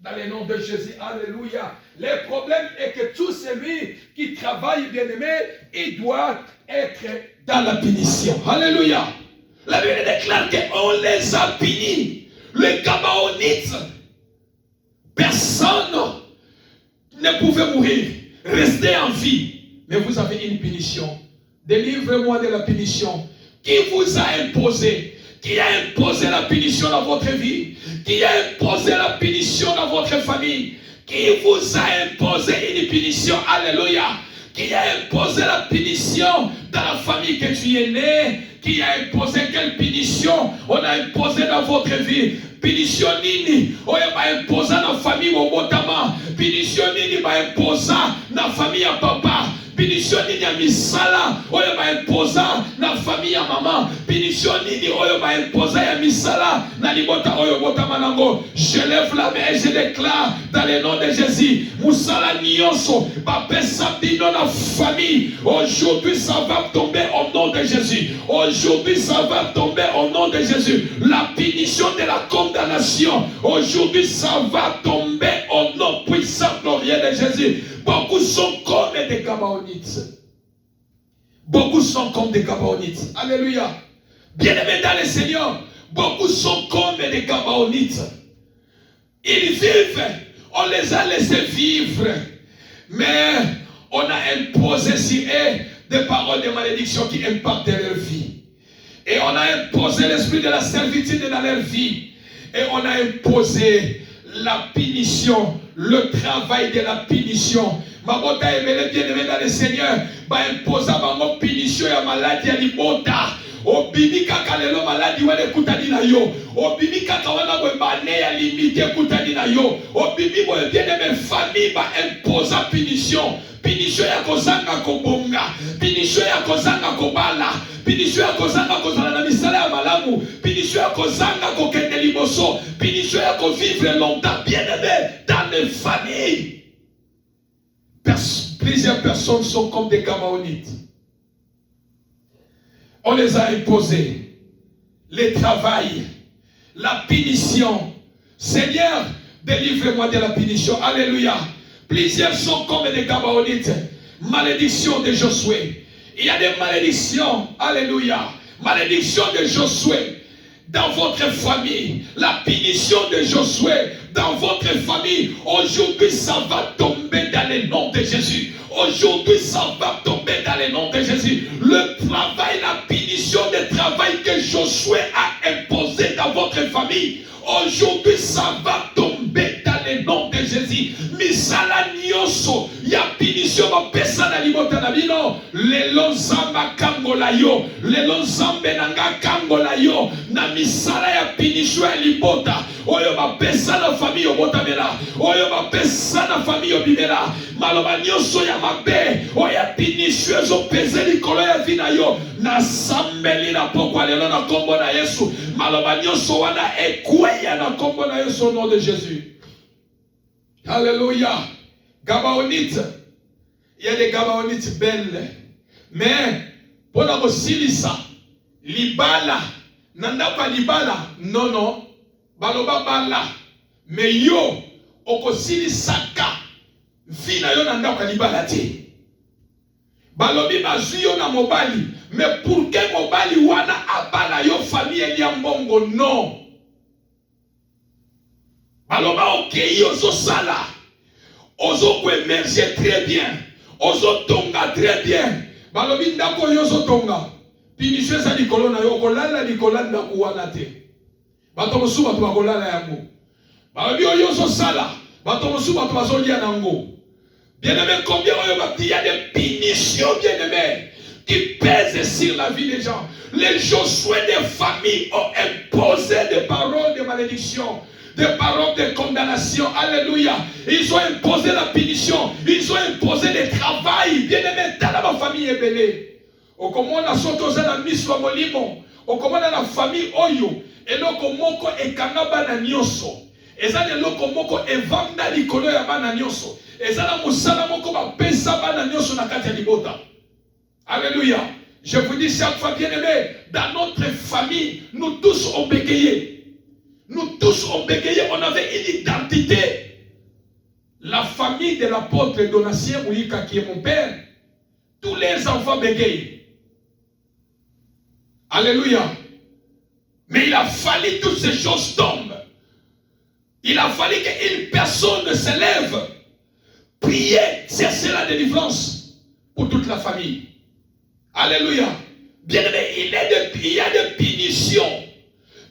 dans le nom de Jésus, alléluia, le problème est que tout celui qui travaille, bien-aimé, il doit être dans la punition. Alléluia. La Bible déclare qu'on les a punis. Les Gabaonites, personne ne pouvait mourir, rester en vie. Mais vous avez une punition. Délivrez-moi de la punition. Qui vous a imposé? Qui a imposé la punition dans votre vie? Qui a imposé la punition dans votre famille? Qui vous a imposé une punition? Alléluia. Qui a imposé la punition dans la famille que tu es né? Qui a imposé quelle punition on a imposé dans votre vie? Punition nini oyo imposé dans la famille au motama? Punition nini imposé dans la famille à papa? Punition nini ya misala oyo ba imposa na famille ya maman. Punition nini oyo ba imposa ya misala na libota oyo bota manango. Je lève la main et je déclare dans le nom de Jésus, musala nyonso ba pesa bino na famille. Aujourd'hui ça va tomber au nom de Jésus. Aujourd'hui ça va tomber au nom de Jésus. La punition de la condamnation. Aujourd'hui ça va tomber au nom puissant glorieux de Jésus. Beaucoup sont comme des Gabaonites. Beaucoup sont comme des Gabaonites. Alléluia. Bien-aimés dans le Seigneur, beaucoup sont comme des Gabaonites. Ils vivent, on les a laissés vivre, mais on a imposé sur eux des paroles de malédiction qui impactent leur vie. Et on a imposé l'esprit de la servitude dans leur vie. Et on a imposé la punition, le travail de la punition. Ma bota est bien-aimé dans le Seigneur. Ba imposa bango punition ya maladie ya libota. Obimi kaka lelo maladie wana kutani na yo. Obimi kaka wana bo bane ya limite kutani na yo. Obimi bo bien-aimé famille ba imposa punition. Punition ya kozanga kobonga. Punition ya kozanga kobala. Punition ya kozanga kozala na misala ya malamu. Punition ya kozanga kokende liboso. Punition ya vivre longtemps bien-aimé dans les familles. Plusieurs personnes sont comme des Gabaonites. On les a imposés. Le travail, la punition. Seigneur, délivre-moi de la punition. Alléluia. Plusieurs sont comme des Gabaonites. Malédiction de Josué. Il y a des malédictions. Alléluia. Malédiction de Josué. Dans votre famille, la punition de Josué dans votre famille, aujourd'hui ça va tomber dans le nom de Jésus. Aujourd'hui ça va tomber dans le nom de Jésus. Le travail, la punition de travail que Josué a imposé dans votre famille, aujourd'hui ça va tomber dans le nom de Jésus. Misala nyoso ya punition ba pesa na libota na bino lelo zamba kangola yo lelo zambe nanga kangola yo na misala ya punition ya libota oyo ba pesa na famille obota mela oyo ba pesa na famille obimela maloba nyoso ya mabe oya punition zo pesa likolo ya vina yo na sambeli na pokwa lelo na kombo na Yesu maloba nyoso wana ekweya na kombo na Yesu au nom de Jésus. Alléluia. Gabaonites. Il y a des Gabaonites belles. Mais, pour la silisa, libala, nanda pa libala, non, non, baloba bala, mais yo, oko silisaka, vina yo nanda pa libala te. Balobi bazuyo na mobali, mais pour que mobali wana abala yo famille ya mbongo, non. Baloba okei ozo sala, ozo ko émerger très bien, ozo tonga très bien. Balobi ndako yozo tonga, punition za likolo na yo kolala likola ndako wana te. Bato mosusu bato bakolala yango. Balobi yozo sala, bato mosusu bato bazolia nango. Bien-aimé, combien il y a des punitions, bien-aimé, qui pèsent sur la vie des gens. Les Josué des familles ont imposé des paroles de malédiction, des paroles de condamnation. Alléluia. Ils ont imposé la punition. Ils ont imposé le travail. Bien-aimé, dans la famille ébélée. Au comment on a sauté dans miswa molimo. Au comment on a la famille oyo. Et donc, moko e kanaba na nyoso. Et ça, le loko moko e vanda likolo ya bana nyoso. Et ça, la musala moko ba pesa bana nyoso na kati ya libota. Alléluia. Je vous dis chaque fois, bien-aimé, dans notre famille, nous tous on bégayé. Nous tous on bégayé, on avait une identité. La famille de l'apôtre Donatien Mouyika, qui est mon père, tous les enfants bégayent. Alléluia. Mais il a fallu que toutes ces choses tombent. Il a fallu qu'une personne se lève, prier, chercher la délivrance pour toute la famille. Alléluia. Bien-aimé, il y a des punitions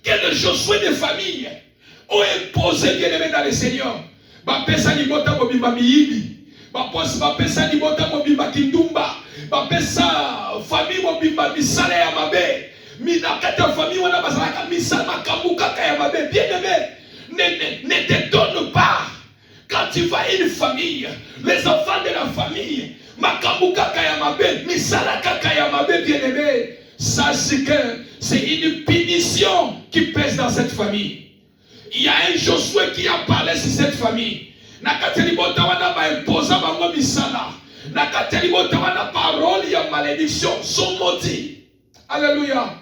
que les Josué de famille ont imposées, bien-aimé, dans le Seigneur. Bapesa libota mobimba miyibi. Bapesa libota mobimba kindumba. Bapesa famille mobimba misale ya mabe. Minakata famille wana bazalaka misale makambuka ya mabe. Bien-aimé, ne te donne pas. Quand tu vas à une famille, les enfants de la famille, Makamuka Kayamabe, Misalaka Kayamabe, bien-aimé. Sache que c'est une punition qui pèse dans cette famille. Il y a un Josué qui a parlé sur cette famille. Nakateli botawana ba imposa bango misala. Nakateli botawana parole ya malédiction sont maudits. Alléluia.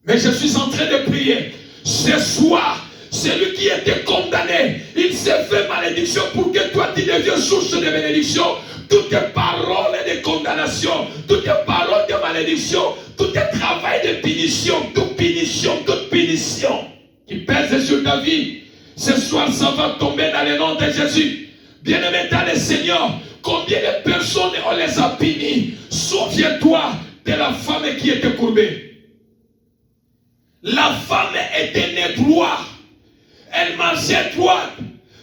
Mais je suis en train de prier. Ce soir, celui qui était condamné, il s'est fait malédiction pour que toi tu deviens source de bénédiction. Toutes tes paroles de condamnation, toutes tes paroles de malédiction, tout tes travail de punition, toute punition qui pèse sur ta vie. Ce soir, ça va tomber dans le nom de Jésus. Bien-aimé dans le Seigneur, combien de personnes on les a punis? Souviens-toi de la femme qui était courbée. La femme était née droite. Elle marchait droite.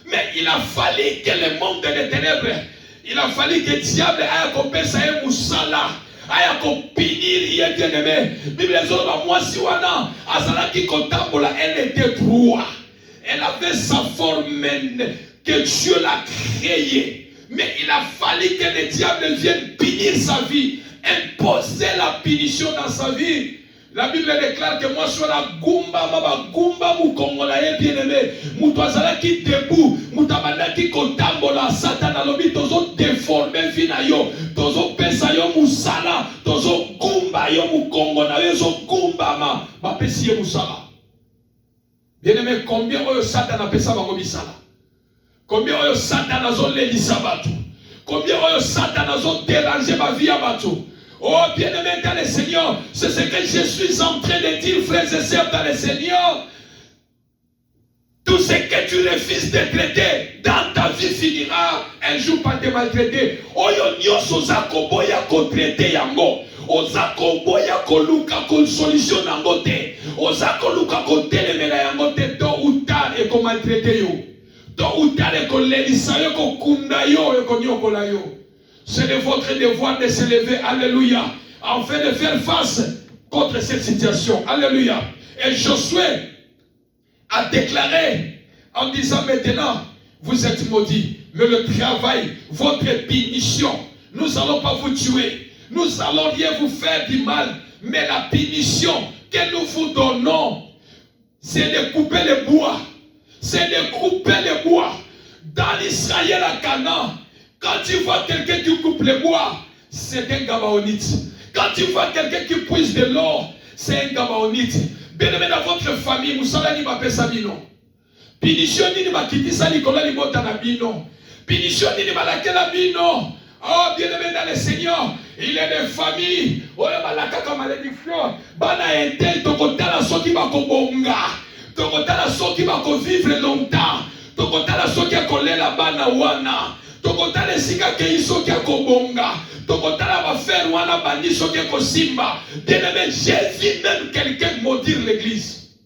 Mais il a fallu que le monde des ténèbres, il a fallu que le diable aille couper ça et moussala. Aille punir, il est bien-aimé. Bible dit, moi si wana, azala qui contambola, elle était droite. Elle avait sa forme que Dieu l'a créée. Mais il a fallu que le diable vienne punir sa vie, imposer la punition dans sa vie. La Bible déclare que moi je suis la gumba, gumba mukongola ye bien-aimé. Mutwazala qui debout, mutabanda qui kontambola, Satan a lobi tozo déformé vina yo, tozo pesa yo musala, tozo gumba yo mukongola yo zo gumba ma pesi ye musala. Bien-aimé, combien de Satan a pesa bango misala? Combien de Satan a zo lelisa batu? Combien de Satan a zo déranger ma vie à batu? Oh, bien-aimé dans le Seigneur, c'est ce que je suis en train de dire, frères et sœurs, dans le Seigneur. Tout ce que tu refuses de traiter dans ta vie finira un jour par te maltraiter. Oh, nyoso zakoboya ko traiter yango. Ozakoboya ko luka ko solution yango te. Ozakoluka ko telemela yango te. To ou tard et ko maltraiter yo. To ou tard et ko lelisa yo ko kunda yo et ko nyokola yo. C'est de votre devoir de se lever, alléluia, afin de faire face contre cette situation, alléluia. Et Josué a déclaré en disant maintenant, vous êtes maudits, mais le travail, votre punition, nous n'allons pas vous tuer, nous allons rien vous faire du mal, mais la punition que nous vous donnons, c'est de couper le bois, c'est de couper le bois. Dans l'Israël à Canaan, quand tu vois quelqu'un qui coupe le bois, c'est un Gabaonite. Quand tu vois quelqu'un qui puise de l'or, c'est un Gabaonite. Bien-aimé dans votre famille, vous savez, vous avez ça, bino. Punition, ni ma kitisa, ni kola, ni bota na bino. Punition, ni ma lakela bino. Oh, bien-aimé dans le Seigneur, il est des familles. Oh, malaka comme malédiction. Bana ente, tokotala soki bako bonga. Tokotala soki bako vivre longtemps. Tokotala soki akolela bana wana. Tokotala sika ke isoki akobonga. Tokotala va faire wana bandi soki akosimba. Bien-aimé, j'ai vu même quelqu'un maudire l'église.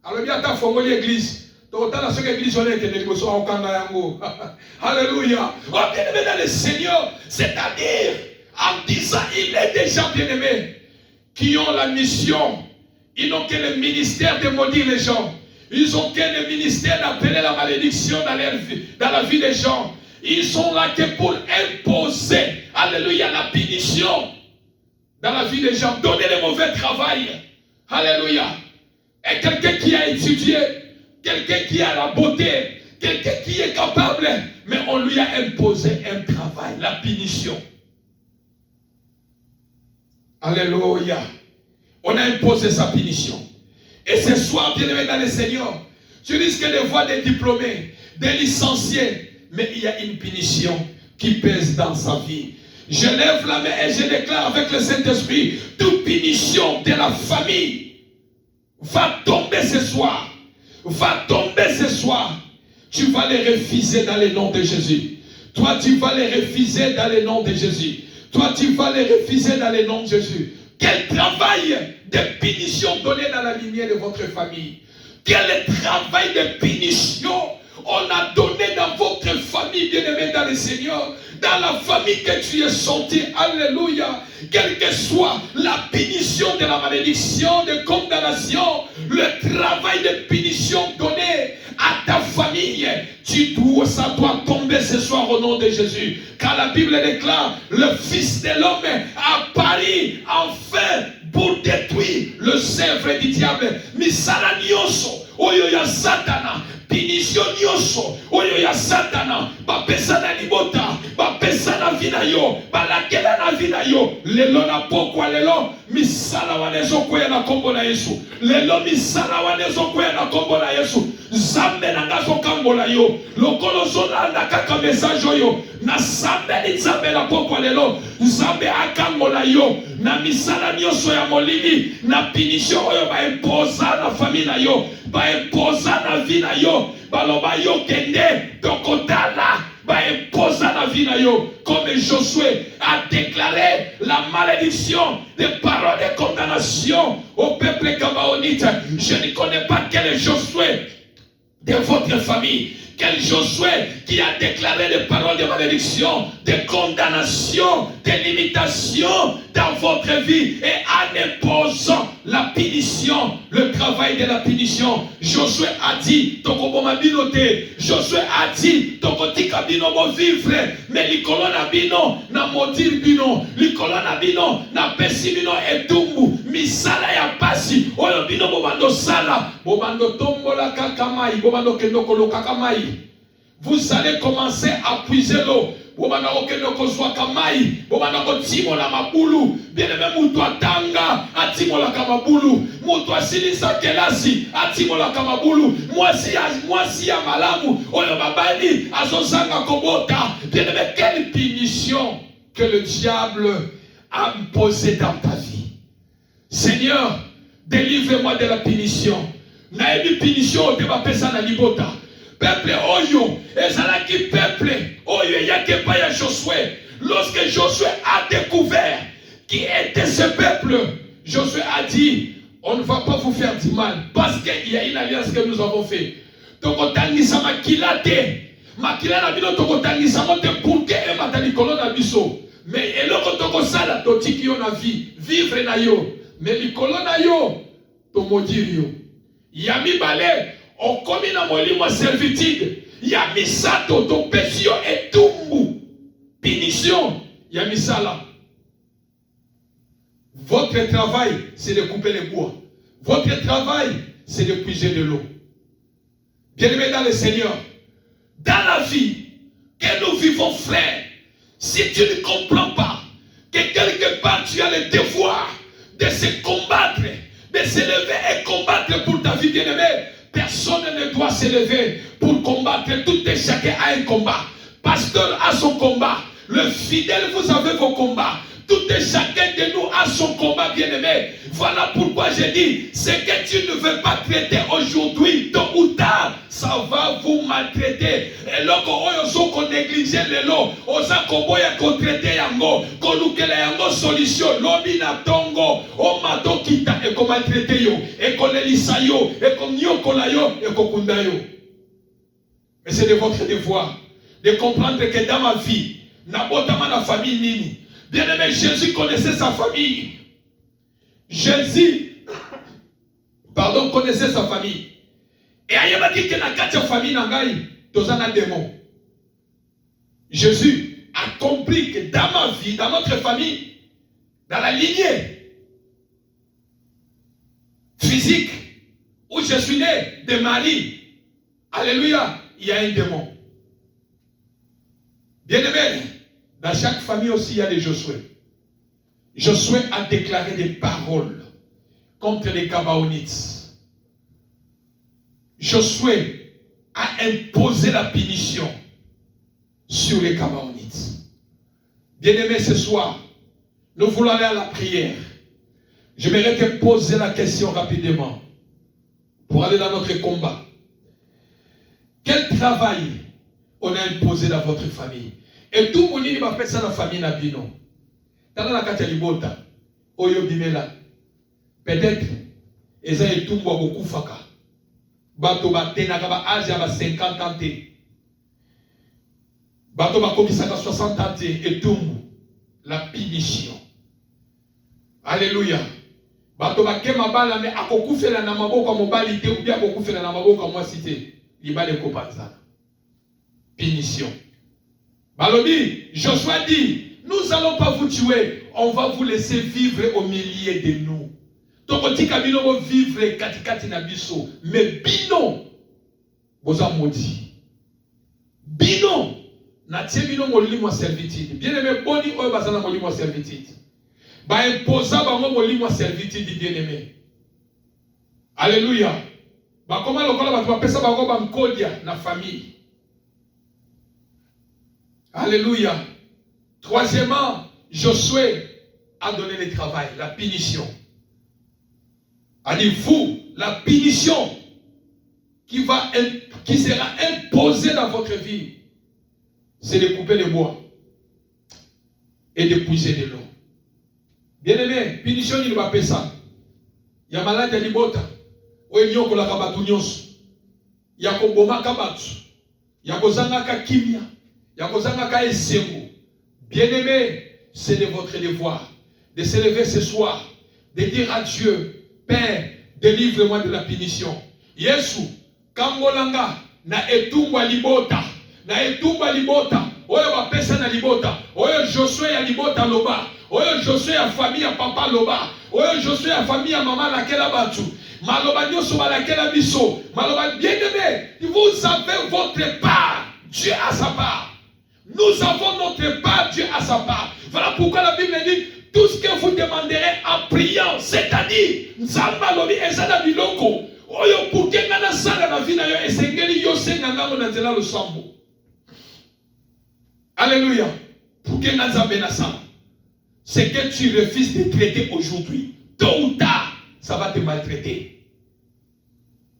Alors bien ta fongoli l'église. Tokotala soki église on est que ne liboso okanga yango. Alléluia. Oh bien-aimé dans le Seigneur, c'est-à-dire en disant il est déjà bien-aimé qui ont la mission. Ils n'ont que le ministère de maudire les gens. Ils ont que le ministère d'appeler la malédiction dans la vie des gens. Ils sont là que pour imposer, alléluia, la punition dans la vie des gens, donner le mauvais travail, alléluia. Et quelqu'un qui a étudié, quelqu'un qui a la beauté, quelqu'un qui est capable, mais on lui a imposé un travail, la punition. Alléluia. On a imposé sa punition. Et ce soir, bien-aimé dans le Seigneur, tu risques de voir des diplômés, des licenciés, mais il y a une punition qui pèse dans sa vie. Je lève la main et je déclare avec le Saint-Esprit, toute punition de la famille va tomber ce soir. Va tomber ce soir. Tu vas les refuser dans le nom de Jésus. Toi, tu vas les refuser dans le nom de Jésus. Toi, tu vas les refuser dans le nom de Jésus. Quel travail de punition donné dans la lignée de votre famille. Quel travail de punition on a donné dans votre famille, bien-aimée dans le Seigneur, dans la famille que tu es sorti, alléluia, quelle que soit la punition de la malédiction, de condamnation, le travail de punition donné à ta famille, ça doit tomber ce soir au nom de Jésus. Car la Bible déclare, le Fils de l'homme a pari enfin pour détruire le sèvre du diable. Misala nyoso, oyo ya Satana. Punition nyoso oyo ya Satana bapesa na libota bapesa na vida yo balakela na vida yo lelo na pokwa lelo misala wanezo kwea na kombo na Yesu lelo misala wanezo kwea na kombo na Yesu zambe na ngazo kambola yo lokolo zona na kaka message yo na zambe ni zambe na pokwa lelo zambe akambola yo na misala nyoso ya molili na punition oyo ba imposa na famille na yo ba imposa na vie na yo baloba yo kende tokotala ba imposa na vie na yo comme Josué a déclaré la malédiction des paroles de condamnation au peuple gabaonite. Je ne connais pas quel Josué de votre famille, quel Josué qui a déclaré des paroles de malédiction, de condamnation, de limitation dans votre vie et en imposant la punition, le travail de la punition. Josué a dit, Josué a dit, tokotika bino bo vivre, mais likolona bino na modir bino, likolona bino na pesi bino etumbu, misala ya pasi, oyo bino bobando sala, bobando tombola kakamai, bobando kendokolo kakamai. Vous allez commencer à puiser l'eau. Bobanda okenoko zwa kamai, bobanda ko timola mabulu, bien même mutu atanga, atimola kamabulu, mutu asilisa kelasi, atimola kamabulu, mwasi ya malamu, oyo babali, azozanga kobota, bien même quelle punition que le diable a imposée dans ta vie. Seigneur, délivre-moi de la punition. Naebi punition te bapesa na libota. Peuple oyo, ezalaki peuple oyo yake pa ya Josué. Lorsque Josué a découvert qui était ce peuple, Josué a dit, on ne va pas vous faire du mal parce qu'il y a une alliance que nous avons fait. Tokotangisa makila te, makila na bino tokotangisa mote pour que ematali kolona biso. Mais eloko tokosala totiki yo na vie, vivre na yo, mais likolo na yo tomodir yo. Yami bale okomi na molimo servitude ya misato to pesio etumbu punition ya misala. Votre travail c'est de couper les bois, votre travail c'est de puiser de l'eau. Bien-aimés dans le Seigneur, dans la vie que nous vivons, frère, si tu ne comprends pas que quelque part tu as le devoir de se combattre, de se lever et combattre pour ta vie, bien-aimée, personne ne doit se lever pour combattre. Tout et chacun a un combat. Pasteur a son combat. Le fidèle, vous avez vos combats. Tout et chacun de nous a son combat, bien-aimé. Voilà pourquoi j'ai dit, ce que tu ne veux pas traiter aujourd'hui, tôt ou tard, ça va vous maltraiter. Et lorsque on néglige les lots, on s'en combat qu'on traite yango, qu'on nous yango solution, l'obi na tongo, on m'a donc quitté et qu'on maltraité yo, et qu'on elisa yo, et qu'on nyokola yo, et qu'on kunda yo. Mais c'est de votre devoir de comprendre que dans ma vie, n'abotama na famille nini. Bien-aimé, Jésus connaissait sa famille. Jésus, connaissait sa famille. Et il dit que dans la famille, il y a un démon. Jésus a compris que dans ma vie, dans notre famille, dans la lignée physique où je suis né de Marie, alléluia, il y a un démon. Bien-aimé, dans chaque famille aussi, il y a des Josué. Josué a déclaré des paroles contre les Gabaonites. Josué a imposé la punition sur les Gabaonites. Bien-aimés, ce soir, nous voulons aller à la prière. J'aimerais te poser la question rapidement pour aller dans notre combat. Quel travail on a imposé dans votre famille? Et tout le monde va faire ça dans la famille Nabino. Dans la Katalibota, Oyo Bimela. Peut-être, ils ont tout beaucoup faka. Bato batena kaba âge à 50 ans. Bato ba komisa 60 ans et tout la punition. Alléluia. Bato ba kema bala mais akokufela na maboko mobali te ou bien akokufela na maboko moi cité. libale kopanzana. Punition. Balobi, Joshua dit, nous allons pas vous tuer, on va vous laisser vivre au milieu de nous. Tokotika bino vivre katikati na biso, mais bino boza maudit. Bino na tie bino molimo servitude. Bien aimé boni oyo bazana molimo servitude. Ba imposa bango molimo servitude bien aimé. Alléluia. Ba koma lokola ba pesa bango ba nkodia na famille. Alléluia. Troisièmement, Josué a donné le travail, la punition. A dit vous, la punition qui sera imposée dans votre vie, c'est de couper le bois et de puiser de l'eau. Bien aimé, punition il va faire ça. Il y a malade à l'ibota. Il y a nyoko la kabatu nyos. Il y a koboma kabatu. Il y a kozanga ka kimia. Il y a kozanga ka esengo. Bien aimé, c'est de votre devoir de se lever ce soir, de dire à Dieu, Père, délivre-moi de la punition. Yesu, kangolanga na etumba libota, oyo bapesa na libota, oyo Josué ya libota loba, oyo Josué ya famille ya papa loba, oyo Josué ya famille ya maman lakela batu, maloba nyoso balakela biso, maloba bien-aimé, vous avez votre part, Dieu a sa part. Nous avons notre part, Dieu a sa part. Voilà pourquoi la Bible dit, tout ce que vous demanderez en priant, c'est-à-dire, Nzamba lobi ezana biloko, oyo pukenga na sala na vina yo esengeli yo senga ngango na nzela lo sambo. Alléluia. Pukenga nzambe na sala. Ce que tu refuses de traiter aujourd'hui, tôt ou tard, ça va te maltraiter.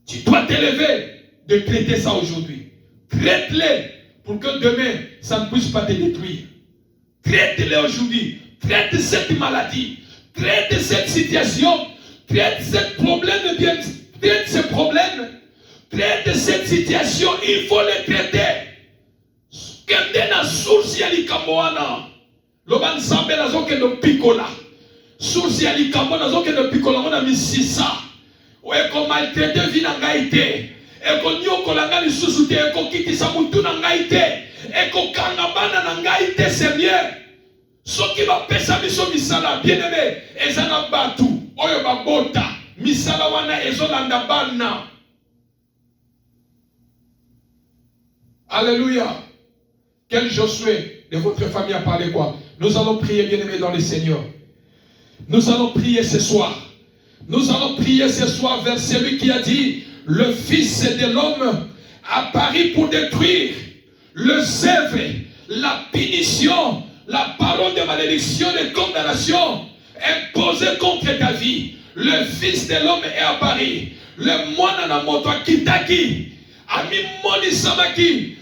Tu dois t'élever de traiter ça aujourd'hui. Traite-les pour que demain, ça ne puisse pas te détruire. Traite-les aujourd'hui. Traite cette maladie. Traite cette situation. Traite ce problème. Traite ce problème. Traite cette situation. Il faut les traiter. Kendena source ya likamboana. Loban sambe na zoke no pikola. Source ya likambo na zoke no pikola ngona misisa. Eko maltraité vina ngaite. Eko nyokola ngani susu te. Eko kitisa mutu na ngaite. Eko kangabana na ngaite Seigneur. Soki ba pesa biso misala bien aimé. Ezana batu. Oyo babota. Misala wana ezolanda bana. Alléluia. Quel Josué de votre famille a parlé quoi? Nous allons prier, bien-aimés dans le Seigneur. Nous allons prier ce soir. Nous allons prier ce soir vers celui qui a dit, le Fils de l'homme apparu pour détruire le zèbre, la punition, la parole de malédiction, de condamnation imposée contre ta vie. Le Fils de l'homme est apparu. Le moine na moto kitaki, ami moni samaki.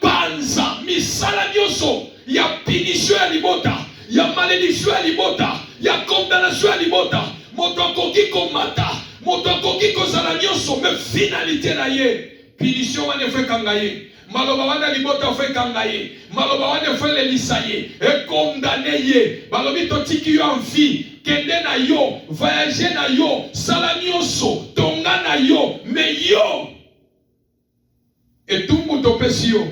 Panza misala nyoso ya punition ya libota ya malédiction ya libota ya condamnation ya libota moto akoki komata moto akoki kozala nyoso me finalité na ye punition wana efekanga ye maloba wana libota efekanga ye maloba wana efelelisa ye ekondane ye balobi totiki yo en vie kende na yo voyager na yo sala nyoso tonga na yo me yo et tout le monde au pesio.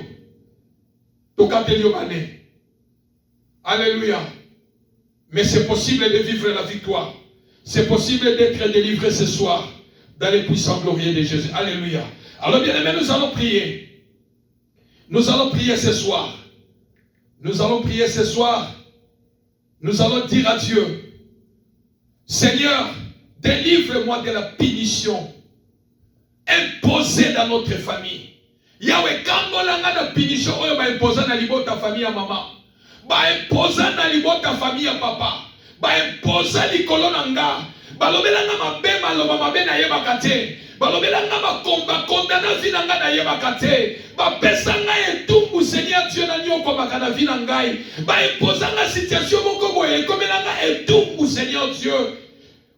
Alléluia. Mais c'est possible de vivre la victoire. C'est possible d'être délivré ce soir dans les puissants glorieux de Jésus. Alléluia. Alors bien aimés, nous allons prier. Nous allons prier ce soir. Nous allons prier ce soir. Nous allons dire à Dieu, Seigneur, délivre-moi de la punition imposée dans notre famille. Yahweh kangolanga na punition oyo ba imposa na libota famille ya mama, ba imposa na libota famille ya papa, ba imposa likolo na nga, ba lobelanga mabe maloba mabe na yebaka te, ba lobelanga makomba kondana vi na nga na yebaka te, ba pesa nga etumbu Seigneur Dieu na nyoko makana vi na ngai, ba imposa nga situation moko boye komelanga etumbu Seigneur Dieu.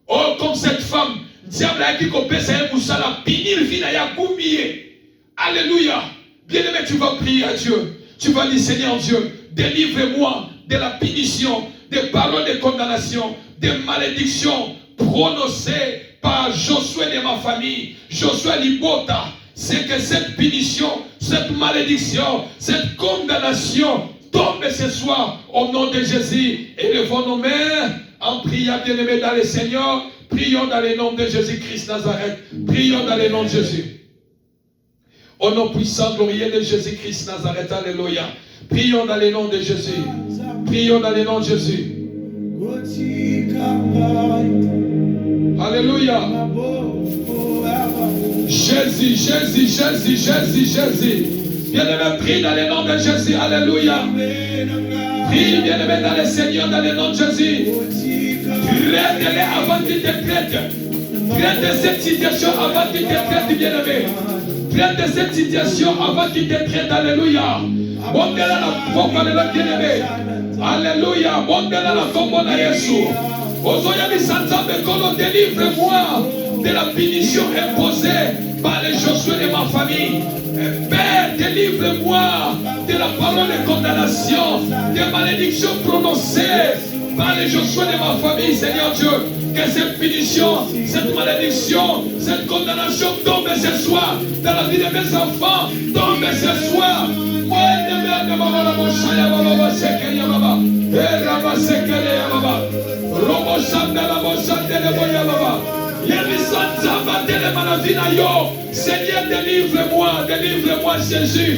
Oh, comme cette femme, diable a qui kopesa ye musala pinir vi na ya kumbiye. Alléluia. Bien-aimé, tu vas prier à Dieu. Tu vas dire, Seigneur Dieu, délivre-moi de la punition, des paroles de condamnation, des malédictions prononcées par Josué de ma famille. Josué Libota, c'est que cette punition, cette malédiction, cette condamnation tombe ce soir au nom de Jésus. Élevons nos mains en priant, bien-aimés dans le Seigneur. Prions dans le nom de Jésus-Christ Nazareth. Prions dans le nom de Jésus. Au nom puissant, glorieux de Jésus-Christ Nazareth. Alléluia. Prions dans le nom de Jésus. Prions dans le nom de Jésus. Alléluia. Jésus, Jésus, Jésus, Jésus, Jésus. Bien-aimé, prie dans le nom de Jésus. Alléluia. Prie, bien-aimé, dans le Seigneur, dans le nom de Jésus. Traite-les avant qu'il te traite. Traite cette situation avant qu'il te traite, bien-aimé. Traite cette situation avant qu'il te traite. Alléluia. Bondela la pompe de la bien-aimé. Alléluia. Bondela la pompe de Jésus. Ozoya Sanzambe Kolo, délivre-moi de la punition imposée par les Josué de ma famille. Père, délivre-moi de la parole de condamnation, des malédictions prononcées par les Josué de ma famille, Seigneur Dieu. Que cette punition, cette malédiction, cette condamnation tombe ce soir dans la vie de mes enfants. Tombe ce soir. Moi, Seigneur, délivre-moi, délivre-moi, Jésus,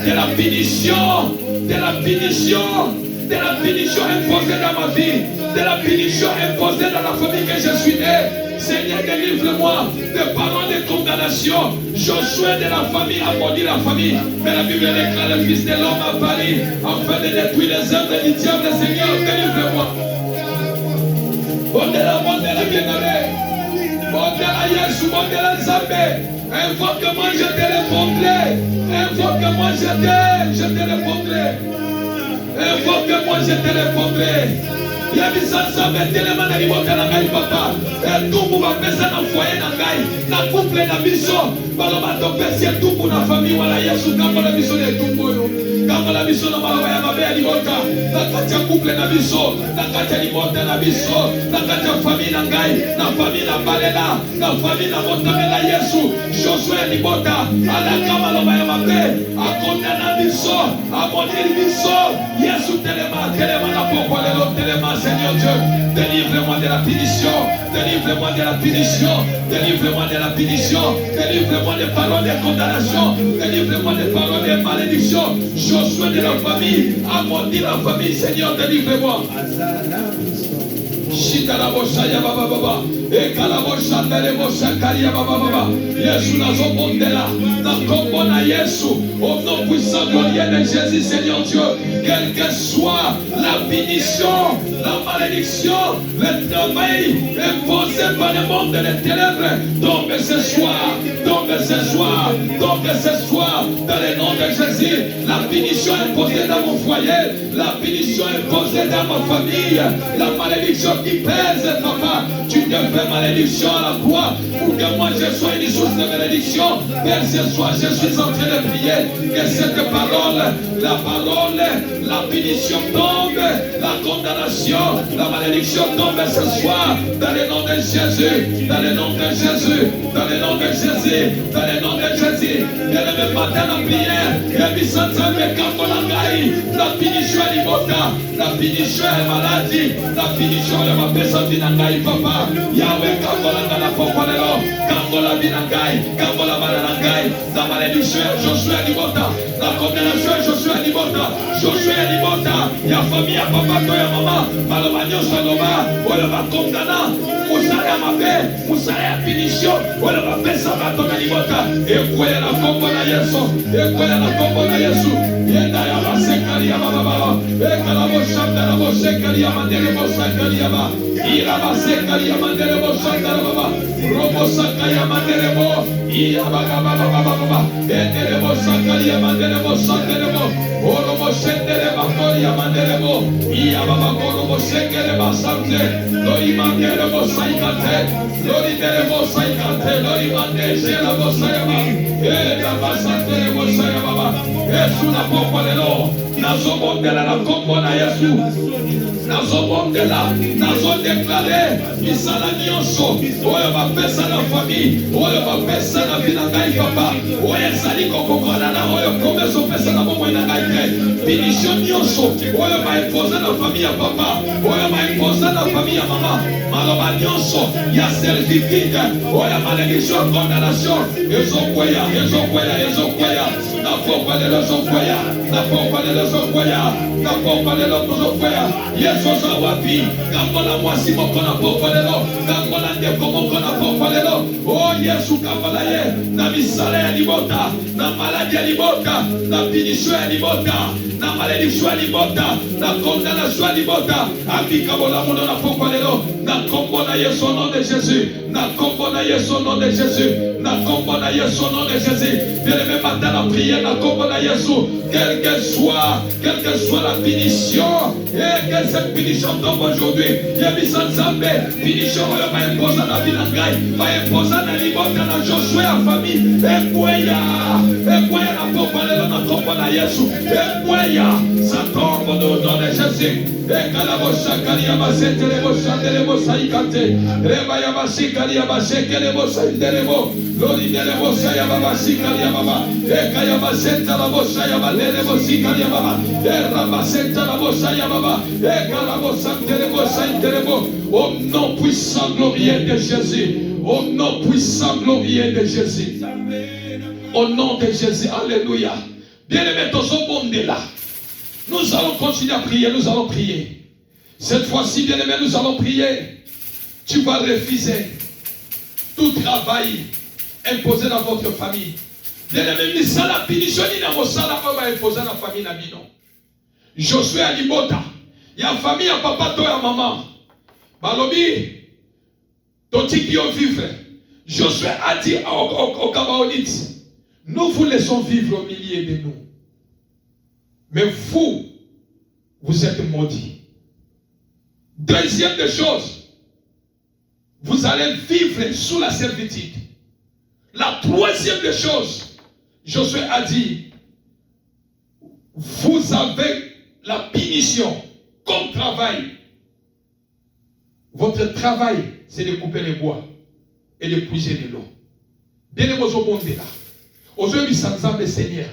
de la punition, de la punition, de la punition imposée dans ma vie, de la punition imposée dans la famille que je suis né. Seigneur, délivre-moi de paroles de condamnation. Josué de la famille a maudit la famille, mais la Bible déclare le Fils de l'homme a parlé afin de détruire les œuvres du diable. Seigneur, délivre-moi. Bondela, bondela, bien-aimé. Bondela, Yesu, bondela, Nzambe. Invoque-moi, je te répondrai. Invoque-moi, je te répondrai. Invoque-moi, je te répondrai. Yabisa Nzambe telema na libota na ngai papa. Etumbu bapesa na foyer na ngai, na couple na biso. Baloba topesi etumbu na famille wala Yesu kambola biso na etumbu oyo. Kambola biso na maloba ya mabe ya libota. Na kati ya couple na biso, na kati ya libota na biso, na kati ya famille na ngai, na famille na balela, na famille na motamela Yesu. Josué ya libota, alaka maloba ya mabe, akondana biso, amoni biso. Yesu telema, telema na poko lelo telema. Seigneur Dieu, délivre-moi de la punition, délivre-moi de la punition, délivre-moi de la punition, délivre-moi des paroles de condamnation, délivre-moi des paroles de malédiction. Josué de la famille, a maudit la famille, Seigneur, délivre-moi. Shita la bosha ya baba baba, ekala bosha ndele bosha kari ya baba baba. Yesu nazo bondela, na kombo na Yesu, au nom puissant glorieux de Jésus, Seigneur Dieu, quelle que soit la punition, la malédiction, le travail imposé par le monde des ténèbres, tombe ce soir, tombe ce soir, tombe ce soir, dans le nom de Jésus. La punition imposée dans mon foyer, la punition imposée dans ma famille, la malédiction qui pèse, papa, tu te fais malédiction à la croix pour que moi je sois une source de malédiction. Père, ce soir je suis en train de prier que cette parole, la punition tombe, la condamnation, la malédiction tombe ce soir dans le nom de Jésus, dans le nom de Jésus, dans le nom de Jésus, dans le nom de Jésus. Bien le matin la prière, la punition est l'imota, la punition est maladie, la punition est ma personne d'inangaï, papa. Yahweh, Kambola la Pokolelo, Kambola Binangaï, Kambola Balanangaï, la malédiction est Josué Libota, la condamnation est Josué Libota, Josué Libota, ya famille, ya papa, ya maman, Malomagnon Saloba, Olova Condana, Moussaya Mabe, Moussaya Punition, Olova Pesama Toga Libota, et quoi la combo na Yesu, et quoi la combo na Yesu, Yenda Yaba Sekali Yaba Baba, et Kalabo Shabda Labo Sekali Yaba Delebo Sakali Yaba, Iraba Sekali Yaba Delebo Shabda Baba, Robo Sakali Yaba Delebo, Yaba Baba Baba, et Delebo Sakali Yaba Delebo Sakelebo, Orobo Sendeleba Kori Yaba Delebo, Yaba Baba Sekeleba Samze, Lori Mandelebo Saikate, Lori Delebo Saikate, Lori Mandelebo Sayaba, et Laba Sandelebo bosaya baba. Yesu na pokwa lelo. Nazobondela na kombo na Yesu. Nazobondela, nazodeklare misala nyonso oyo bapesa na famille, oyo bapesa na vie na ngai papa, oyo ezali kokokana na oyo promese opesa na bomoi na ngai te. Punition nyonso oyo baimposa na famille ya papa, oyo baimposa na famille ya mama, maloba nyonso ya servitude oyo malédiction ya condamnation ezokweya, ezokweya, ezokweya. Na pokwa lelo ezokweya, na pokwa lelo ezokweya, na pokwa lelo ezokweya. Yesu oza wapi? Kambola mwasi moko na pokwa lelo, kambola ndeko moko na pokwa lelo. Oh Yesu kambola ye na misala ya libota, na maladi ya libota, na punition ya libota, na malédiction ya libota, na condamnation ya libota. Abika bola mono na pokwa lelo, na kombo na Yesu au nom de Jésus, na kombo na Yesu au nom de Jésus, na kombo na Yesu au nom de Jésus. Bien-aimé, matin la prière na kombo na Yesu, quelle que soit la punition, et que cette punition tombe aujourd'hui. Yebisa Nzambe, punition oyo ba imposa na vie na ngai, ba imposa na libota na Josué ya famille, ekweya na pokwa lelo na kombo na Yesu, ekweya, ça tombe au nom de Jésus. Ekala boshakali ya basetele boshandele bosaikate, reba ya basikali ya basekele bosaindelebo, lori dele bosaya babasikali ya baba, eka ya basenta la bosaya balele bosikali ya baba, era basenta la bosaya baba, eka la bosantele bosaindelebo. Au nom puissant glorieux de Jésus, au nom puissant glorieux de Jésus, au nom de Jésus, alléluia. Bien-aimé, tozo là. Nous allons continuer à prier, nous allons prier. Cette fois-ci, bien-aimé, nous allons prier. Tu vas refuser tout travail imposé dans votre famille. Bien-aimé, mais ça la punition, il y a imposé dans la famille. Josué a dit, il y a famille, il y a papa, toi, il y a maman. Balobi, ton qui ont vivre. Josué a dit aux Gabaonites, nous vous laissons vivre au milieu de nous. Mais vous êtes maudits. Deuxième des choses, vous allez vivre sous la servitude. La troisième des choses, Josué a dit, vous avez la punition comme travail. Votre travail, c'est de couper les bois et de puiser de l'eau. Bien-aimés au monde là. Aujourd'hui, sans Nzambe Seigneur,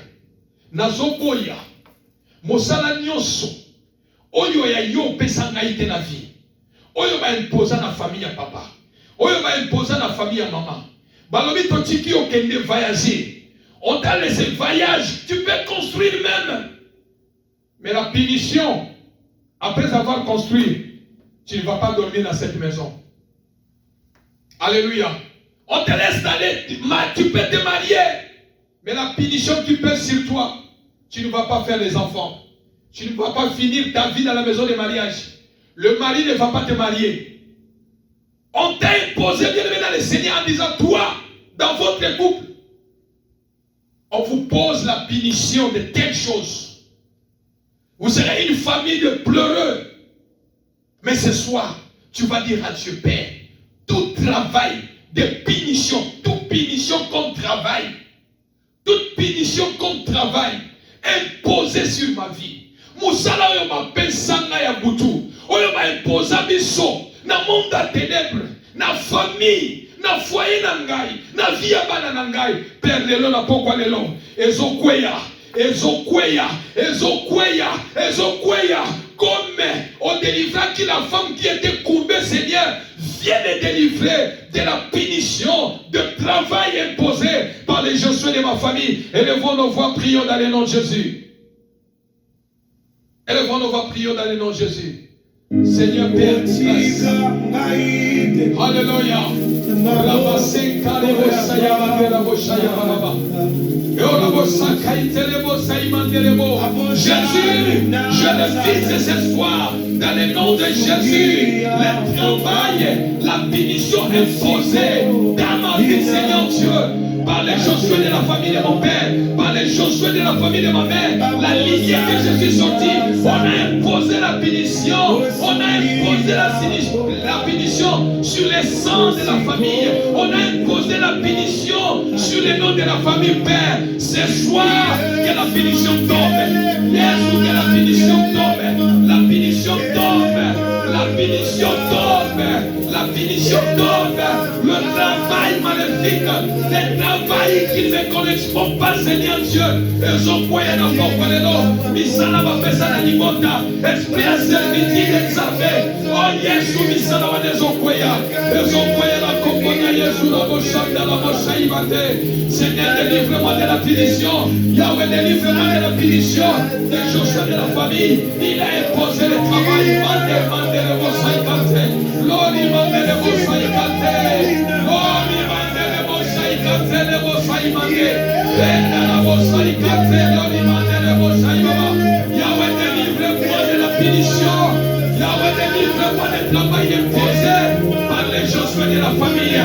nazoboya mosala nyonso oyo ya yo pesa ngai te na vie, oyo ba imposa na famille ya papa, oyo ba imposa na famille ya maman. Balobi totiki okende voyager, on t'a laissé voyage, tu peux construire même, mais la punition, après avoir construit, tu ne vas pas dormir dans cette maison. Alléluia. On te laisse aller, tu peux te marier, mais la punition qui pèse sur toi, tu ne vas pas faire les enfants. Tu ne vas pas finir ta vie dans la maison de mariage. Le mari ne va pas te marier. On t'a imposé bien aimé dans le Seigneur en disant, toi, dans votre couple, on vous pose la punition de telle chose. Vous serez une famille de pleureux. Mais ce soir, tu vas dire à Dieu, Père, tout travail de punition, toute punition comme travail, toute punition comme travail, imposé sur ma vie. Musala oyo ma pensanga ya butu, oyo ma imposa biso na monde à ténèbres, na famille, na foyer na ngai, na vie ya bana na ngai, Père lelo na pokwa lelo, ezokweya, comme on délivra qui la femme qui était courbée, Seigneur, vient de délivrer de la punition, de travail imposé par les Josué de ma famille. Élevons nos voix, prions dans le nom de Jésus. Élevons nos voix, prions dans le nom de Jésus. Seigneur Père, grâce. Alléluia. Jésus, je le fils ce soir dans le nom de Jésus. Le travail, la punition imposée dans ma vie, Seigneur Dieu, par les Josué de la famille de mon père, par les Josué de la famille de ma mère, la lignée que je suis sorti, on a imposé la punition, on a imposé la punition sur les sangs de la famille, on a imposé la punition sur les noms de la famille, Père. Ce soir, que la punition tombe, Jésus, que la punition tombe, la punition tombe, la punition tombe, la punition tombe, le travail maléfique, le travail qui ne correspond pas, Seigneur Dieu, ils ont croyé dans mon palais, Misana va faire ça dans l'imota, esprit à servitude exalté, oh Jésus, Misana va les envoyer, ils ont croyé la compagnie, Jésus, la mochade, la mochade, Seigneur, délivre-moi de la punition, Yahweh, délivre-moi de la punition, des Joshua de la famille, il a imposé le travail, mande le mosaïque, Lori mande le mosaïque, Lori mande le mosaïque, le mosaïque mande, la mosaïque, Lori mande le mosaïque, Yahweh, délivre-moi de la punition, Yahweh, délivre-moi du travail imposé par les Joshua de la famille,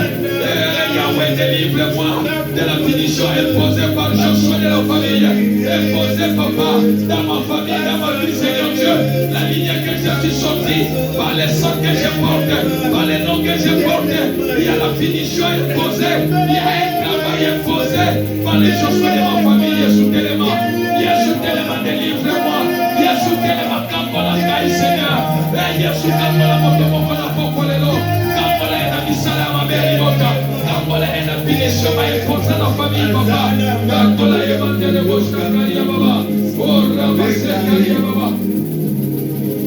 Yahweh, délivre-moi de la punition imposée par Joshua de la famille, imposée, papa, dans ma famille, dans ma vie, Seigneur Dieu, la ligne que je suis sorti, par les sangs que je porte, par les noms que je porte, il y a la punition imposée, il y a un travail imposé par les Joshua de ma famille, Jésus tellement, délivre-moi, Jésus tellement, Kambola, Seigneur, Jésus Kambola, Motomokona, Pokolelo, Kambola, et la Misala, ma mère, Kambola, et la punition imposée dans la famille, papa, Kambola, et la Boshkaria, Baba, oh, Ramasekaria, Baba.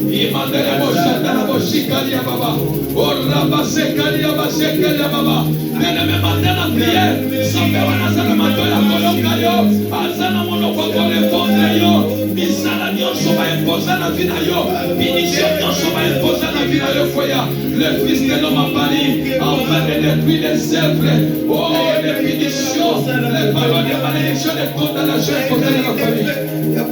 Imandere boshanda la boshikalia baba. Oh rabasekalia basekalia baba. Nene me manda la prière. Sambe wanazana matoya kolonga yo. Azana monoko kole fondre yo. Misala nyonso va imposer la vie na yo. Punition nyonso va imposer la vie na yo foya. Le fils de l'homme a pari. Enfin de détruire les œuvres. Oh les punitions. Les paroles de malédiction, les condamnations imposées de la famille.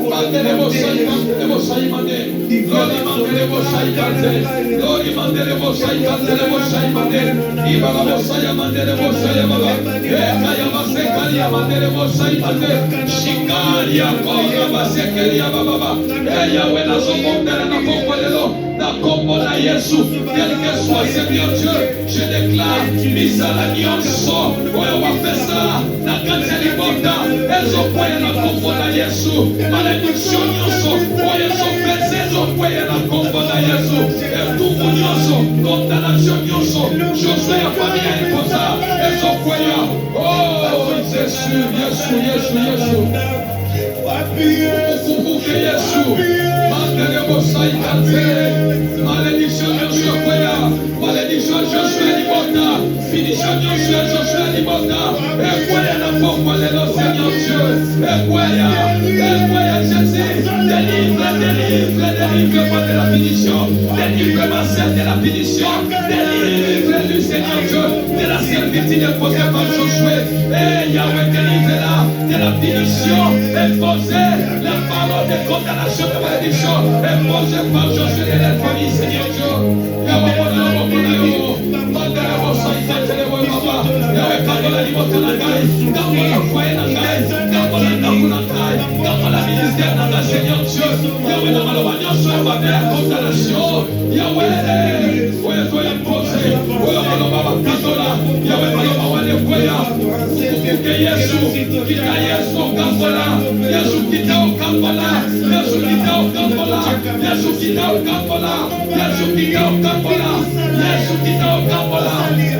Mandere boshai mande. Mandere boshai kante, Lori mandere boshai kante, boshai mande, Ibaba boshai mandere boshai baba, Kaya basekalia mandere boshai mande, Shikaria kora basekelia baba, Yahweh na zomondere na pokolelo, na kombo na Yesu, quel que soit Seigneur Dieu, je déclare, misala nyonso, oyo wafesa, na kanseli bonda, ezo kweye na kombo na Yesu, malédiction nyonso, oyo zopese, Zokweye na kombo na Yesu, etubu nyonso, condamnation nyonso, Josué ya famille imposa, ezokweye, oh Jésus, Yesu, ukubuke Yesu, mandele bosai kante, malédiction nyonso kweye, malédiction Josué libota, finition nyonso Josué libota, ekweye na kombo lelo Seigneur Dieu, ekweye Jésus, délivre-moi de la punition, délivre-moi de la punition, délivre-le Seigneur Dieu de la servitude imposée par Josué, et Yahweh délivre-la de la punition imposée, la parole de condamnation de malédiction imposée par Josué de la famille Seigneur Dieu, Yahweh Seigneur Dieu, Yahweh n'a pas de condamnation, Yahweh, soyez imposé, Yahweh Yesu, kita Yesu Kambola, Yesu kita Kambola, Yesu kita Kambola, Yesu kita Kambola, Yesu kita Kambola, Yesu kita Kambola,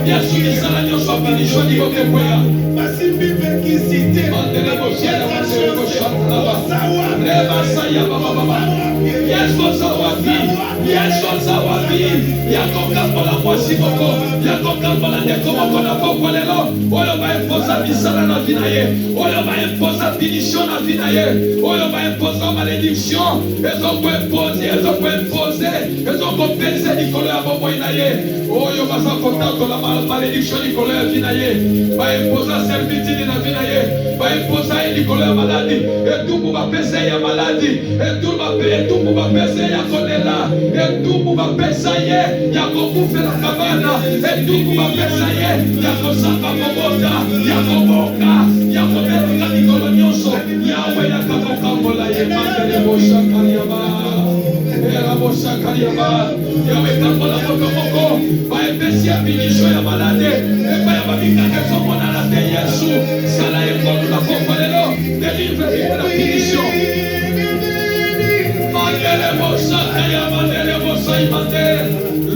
Yesu kisala nyoso pinisho ni bokekwea. Mandele boshela mandele boshela reba saya baba. Yesu sawapi, Yesu sawapi, yako Kambola mwasi boko, yako Kambola ndeko boko na boko lelo, oyo ba imposa misala na vinaye, oyo ba imposa punition na vinaye, oyo ba imposa malédiction, ezoko imposer, ezoko pese likolo ya bobo inaye, oyo basa kotako la malédiction likolo ya vinaye, ba imposa servitude na vinaye, ba imposa likolo ya maladie, etubu ba pese ya maladie, etubu ba pese ya kolela, etumbu bapesa ye ya kokufela kabana, etumbu bapesa ye ya kosaka kobota, ya kobonga, ya kobeluka mikolo nyonso. Yawe yakabokambola ye mandele boshakariaba, era boshakariaba. Yawe kambola motomoko baepesi ya binisho ya malade epa ya babikake somonana te Yesu sala ekolu na kokolelo délivre de la punition. Mandele boshaka ya mandele bosai mandele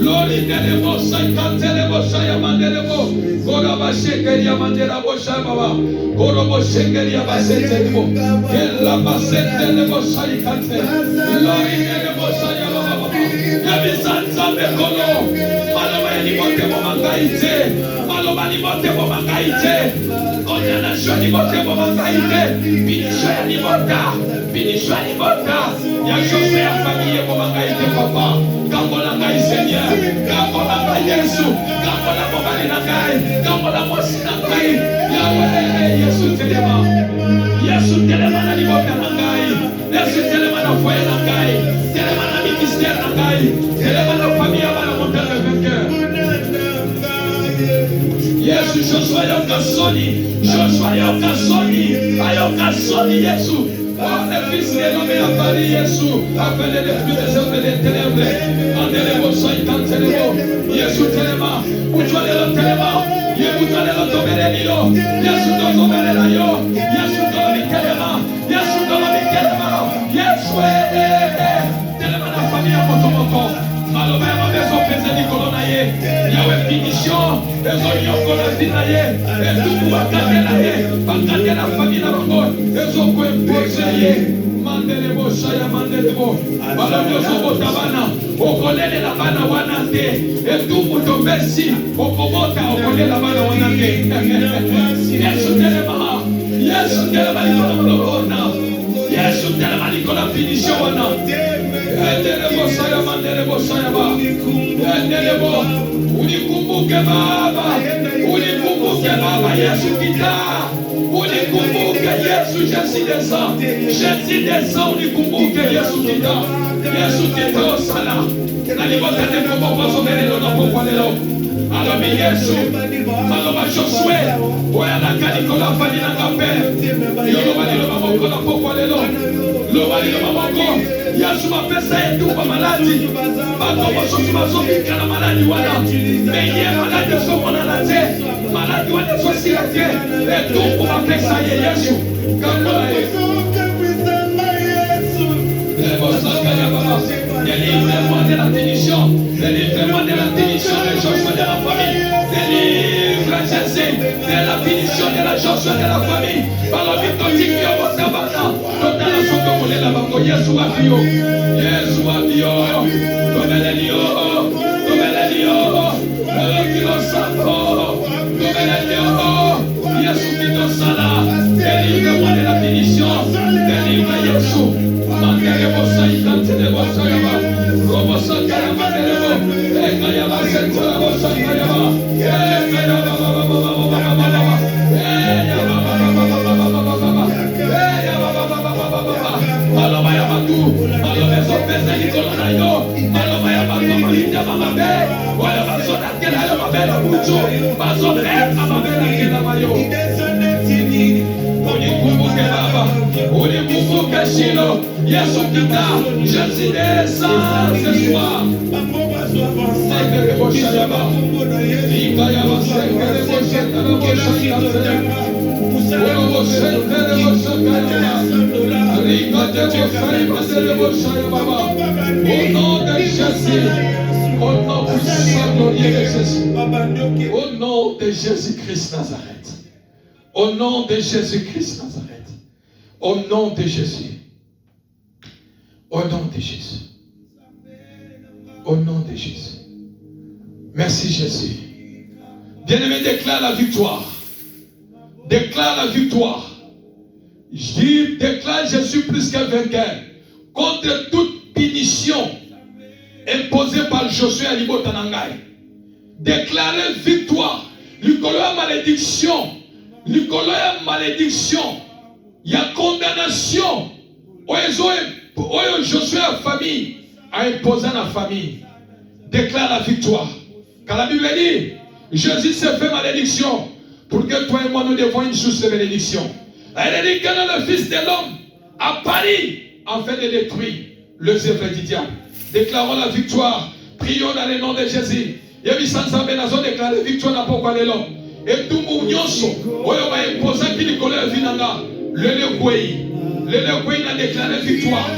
lori dele bosai kantele bosai ya mandele bo gora bashekeri ya mandele bosai baba goro boshekeri ya basete bo ella basete le bosai kantele lori dele bosai ya baba ya bisanza bekolo maloba ni bote bo mangaite maloba ni bote bo mangaite onyana shoni bote bo mangaite binisha ni bota binisha ni bota ya chose ya famille bo mangaite papa kambola ngai Seigneur kambola ngai Yesu kambola mobali na ngai kambola mosi na ngai Yawe Yesu telema na ni bota na ngai Yesu telema na foyer na ngai telema na ministère na ngai telema na famille ya bana montagne vainqueur Yesu Joshua yokasoni Yesu oh le fils de l'homme a parlé Yesu appelé le plus des hommes des ténèbres mandele bosai kantelebo Yesu telema utwale lo telema yebutale lo toberelilo Yesu toberela yo Yesu telema Yesu telema na famille ya motomoko maloba ya mabeso pese likolo na ye Yawe punition ezonyongola ntina ye etubu bakatela ye bakatela famille na bango ezokoempose ye mandele boshaya mandele bo balobi ozobota bana okolelela bana wana te etubu topesi okobota okolela bana wana te Yesu telema likolo molobona Yesu telema likolo punition wana endele bosaya mandele bosaya ba endele bo unikumbuke baba Yesu kita unikumbuke Yesu Jésus descend unikumbuke Yesu kita osala nalibotane koboko somelelo na pokwalelo alobi Yesu maloba Josue oyalaka likolo afani na ngape yoloba liloba moko na pokwalelo loba liloba moko Yesu bapesa etumba maladi bato mosusu bazobika na maladi wana meye maladi ezomonana te maladi wana ezosila te etumbu bapesa ye Yesu kangola ye délivre-moi de la punition de Joshua de la famille délivre Jésus de la punition de la Joshua de la famille balobi totikio botabana totala soko kolela bango Yesu abio tobelelio kilo santo tobelelio Yesu kitosala délivre-moi de la punition délivre Yesu mandele bosai kantele bosai ba robo sakara mandele bo ekaya ba sentra bosai ba ekaya ba maloba ya batu maloba so pesa likolo na yo maloba ya batu malinda mabe wala basona kela yo mabe na bucho bazobeka mabe na kela mayo unikumbuke baba unikumbuke Shilo Yesu kita Jésus descend ce soir sekere boshaya ba ikaya ba sekere boshaya au nom de Jésus, au nom puissant glorieux de Jésus, au nom de Jésus-Christ Nazareth, au nom de Jésus-Christ Nazareth, au nom de Jésus, au nom de Jésus, au nom de Jésus. Merci Jésus. Bien-aimé, déclare la victoire. Déclare la victoire. Je dis, déclare Jésus plus qu'un vainqueur contre toute punition imposée par Josué à Libotanangai. Déclarez victoire. Likolo ya malédiction. Likolo ya malédiction. Il y a condamnation. Oyo Josué a famille. a imposé à la famille. Déclare la victoire. Quand la Bible dit, Jésus s'est fait malédiction pour que toi et moi nous devons une source de bénédiction. Elle dit que le Fils de l'homme a pari en fait de détruire les œuvres du diable. Déclarons la victoire. Prions dans le nom de Jésus. Yebi sansa benazo déclarer victoire na pokwa lelo. Et tout moun nyonso oyo ba imposa ki likolo ya vinanga. Le kwei na déclaré victoire.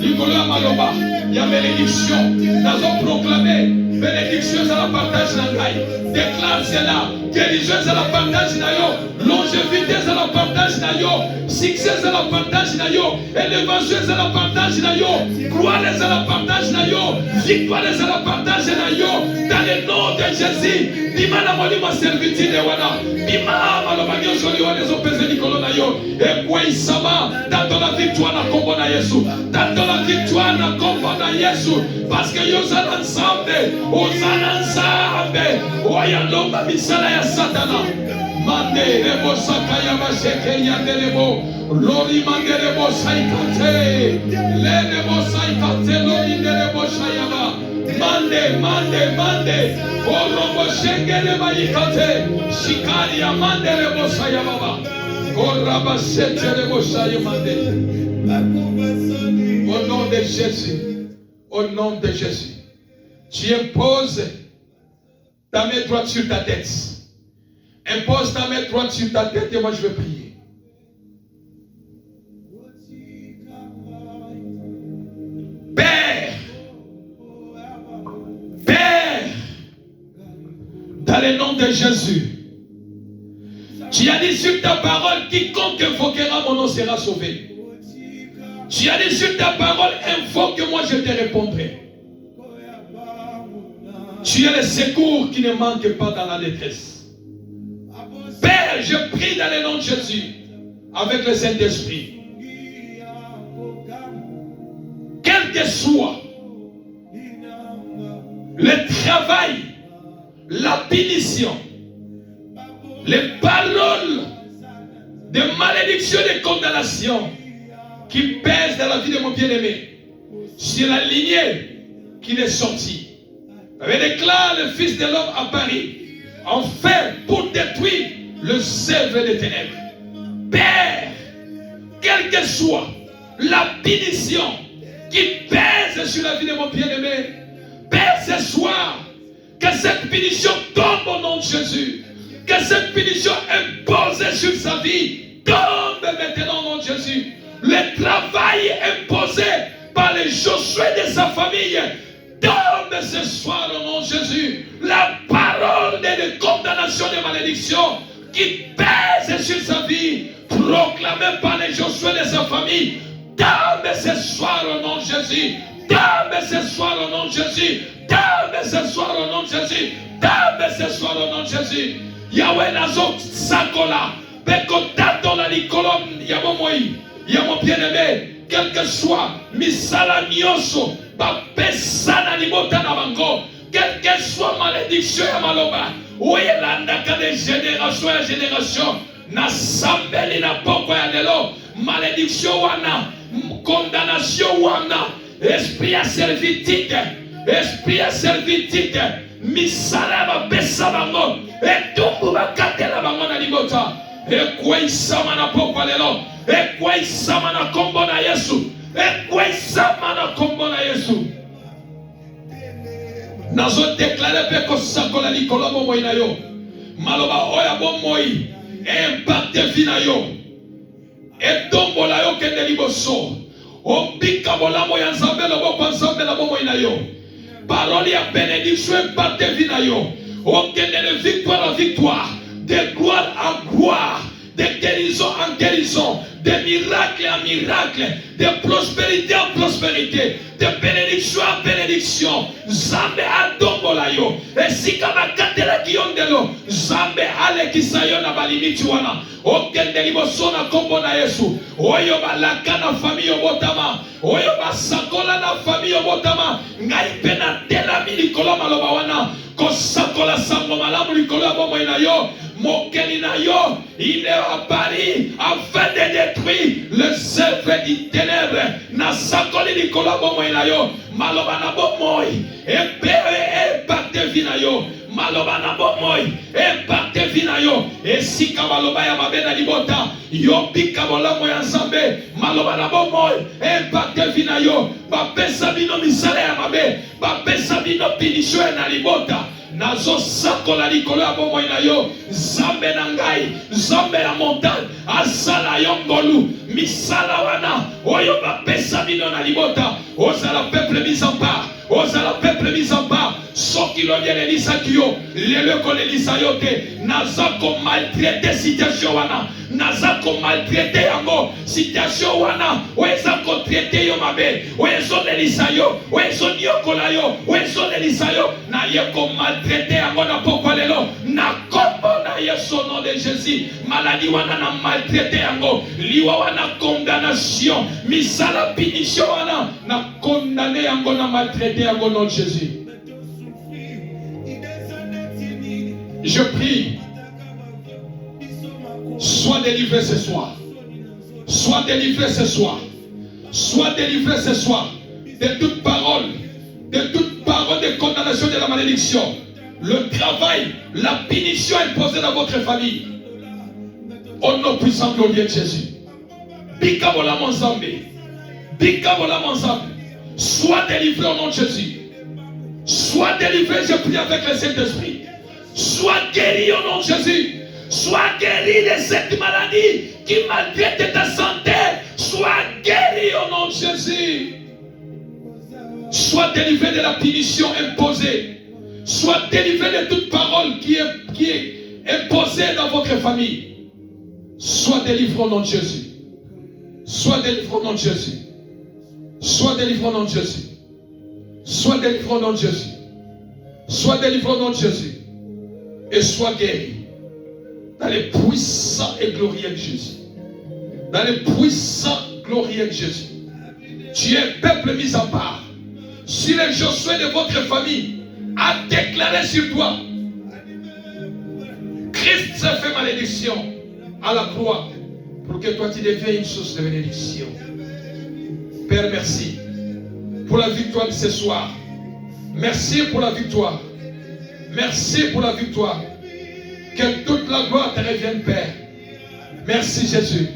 Likolo ya maloba ya bénédiction. Nazo proclamer bénédiction à la partage na ngai. Déclare cela. Guérison à la partage na yo. Longévité à la partage na yo. Succès à la partage na yo. Élévation à la partage na yo. Gloire à la partage na yo. Victoire à la partage na yo. Dans le nom de Jésus. Bima na moli ma servitude wana. Bima maloba nyonso li wana ezopesa likolo na yo. Et kwa isama dans la victoire na kombo na Yesu. Dans la victoire na kombo na Yesu. Parce que yo zana ensemble. Ozana ensemble. Oya lomba misala ya Satana. Mande rebo sakaya basheke yandelebo. Lori mandelebo saikate. Lelebo saikate lori ndelebo shayaba. Mande. Korobo shengele bayikate. Shikari ya mandelebo shayaba. Koraba setelebo shayamande. Au nom de Jésus. Au nom de Jésus. Tu imposes ta main droite sur ta tête. Impose ta main droite sur ta tête et moi je vais prier. Père, dans le nom de Jésus, tu as dit sur ta parole, quiconque invoquera mon nom sera sauvé. Tu as dit sur ta parole, invoque-moi, je te répondrai. Tu es le secours qui ne manque pas dans la détresse. Père, je prie dans le nom de Jésus, avec le Saint-Esprit. Quel que soit le travail, la punition, les paroles de malédiction et de condamnation qui pèsent dans la vie de mon bien-aimé, sur la lignée qu'il est sorti. Il déclare le Fils de l'homme à Paris, enfin pour détruire le œuvre des ténèbres. Père, quelle que soit la punition qui pèse sur la vie de mon bien-aimé, Père, ce soir, que cette punition tombe au nom de Jésus, que cette punition imposée sur sa vie tombe maintenant au nom de Jésus. Le travail imposé par les Josué de sa famille tombe ce soir au nom de Jésus. La parole de condamnation et de malédiction qui pèse sur sa vie, proclamée par les Josué de sa famille, tombe ce soir au nom de Jésus. Tombe ce soir au nom de Jésus. Tombe ce soir au nom de Jésus. Tombe ce soir au nom de Jésus. Yahweh nazo sakola. Pekotato la likolom yamomoi. Yamo bien-aimé. Quel que soit misala nyoso. Bapesana libota na bango. Quelle que soit malédiction ya maloba. Ouyelandaka de génération à génération. Na sambeli na poko ya lelo. Malédiction wana. Condamnation wana. Esprit à servitude. Esprit à servitude. Misala bapesa bango. Etumbu bakatela bango na libota. Ekweisama na poko ya lelo. Ekweisama na kombo na Yesu. Ekweisama na kombo na Yesu. Nazo déclarer pe ko sakola likolo bomoi na yo. Maloba oya bomoi impacte vina yo. Etombola yo kende liboso. Obika bolamo ya Nzambe lobo kwa Nzambe na bomoi na yo. Parole ya bénédiction impacte vina yo. Okende de victoire en victoire, de gloire en gloire, de guérison en guérison, de miracle en miracle, de prospérité en prospérité, de bénédiction en bénédiction. Zambe adombola yo. Esika bakatela kiyondelo. Zambe ale kisayo na balimiti wana. Okende liboso na kombo na Yesu. Oyo balaka na famille obotama. Oyo basakola na famille obotama. Ngai pena tela milikolo maloba wana. Kosakola sango malamu likolo ya bomoi na yo. Mokelinayo, il est apparu afin de détruire les œuvres du ténèbre. Nasakoli Nicolas Bomoinayo, Malobana Bomoy, et Bate Vinayo, Malobana Bomoy, et Bate Vinayo, et Sikabaloba Yamabena Libota, Yopi Kabola Moyansambe, Malobana Bomoy, et Bate Vinayo, Bape Sabino Misale Yamabe, Bape Sabino Pinisho Nalibota. Nazo sakola likolo ya bomoi na yo zambe na ngai zambe ya montagne asala yo ngolu misala wana oyo bapesa bino na libota ozala peuple mis en part ozala peuple mis en part soki lobelelisaki yo lelo kolelisa yo te naza komaltraite situation wana naza komaltraite yango situation wana oyo eza kotraite yo mabe oyo ezolelisa yo oyo ezoniokola yo oyo ezolelisa yo na ye komaltraite yango na pokwa lelo na kombo na Yesu au nom de Jésus maladie wana na maltraite yango liwa wana condamnation misala punition wana na condamné yango na maltraite yango au nom de Jésus. Je prie, sois délivré ce soir. Sois délivré ce soir. Sois délivré ce soir de toute parole de condamnation de la malédiction. Le travail, la punition imposée dans votre famille. Au nom puissant glorieux de Jésus. Bikabola Monzambe. Bikabola Monzambe. Sois délivré au nom de Jésus. Sois délivré, je prie avec le Saint-Esprit. Sois guéri au nom de Jésus. Sois guéri de cette maladie qui maltraite ta santé. Sois guéri au nom de Jésus. Sois délivré de la punition imposée. Sois délivré de toute parole qui est imposée dans votre famille. Sois délivré au nom de Jésus. Sois délivré au nom de Jésus. Sois délivré au nom de Jésus. Sois délivré au nom de Jésus. Sois délivré au nom de Jésus. Et sois guéri. Dans les puissants et glorieux de Jésus. Dans les puissants et glorieux de Jésus. Tu es peuple mis à part. Si le Josué de votre famille a déclaré sur toi, Christ s'est fait malédiction à la croix pour que toi tu deviennes une source de bénédiction. Père, merci pour la victoire de ce soir. Merci pour la victoire. Merci pour la victoire. Que toute la gloire te revienne, Père. Merci Jésus.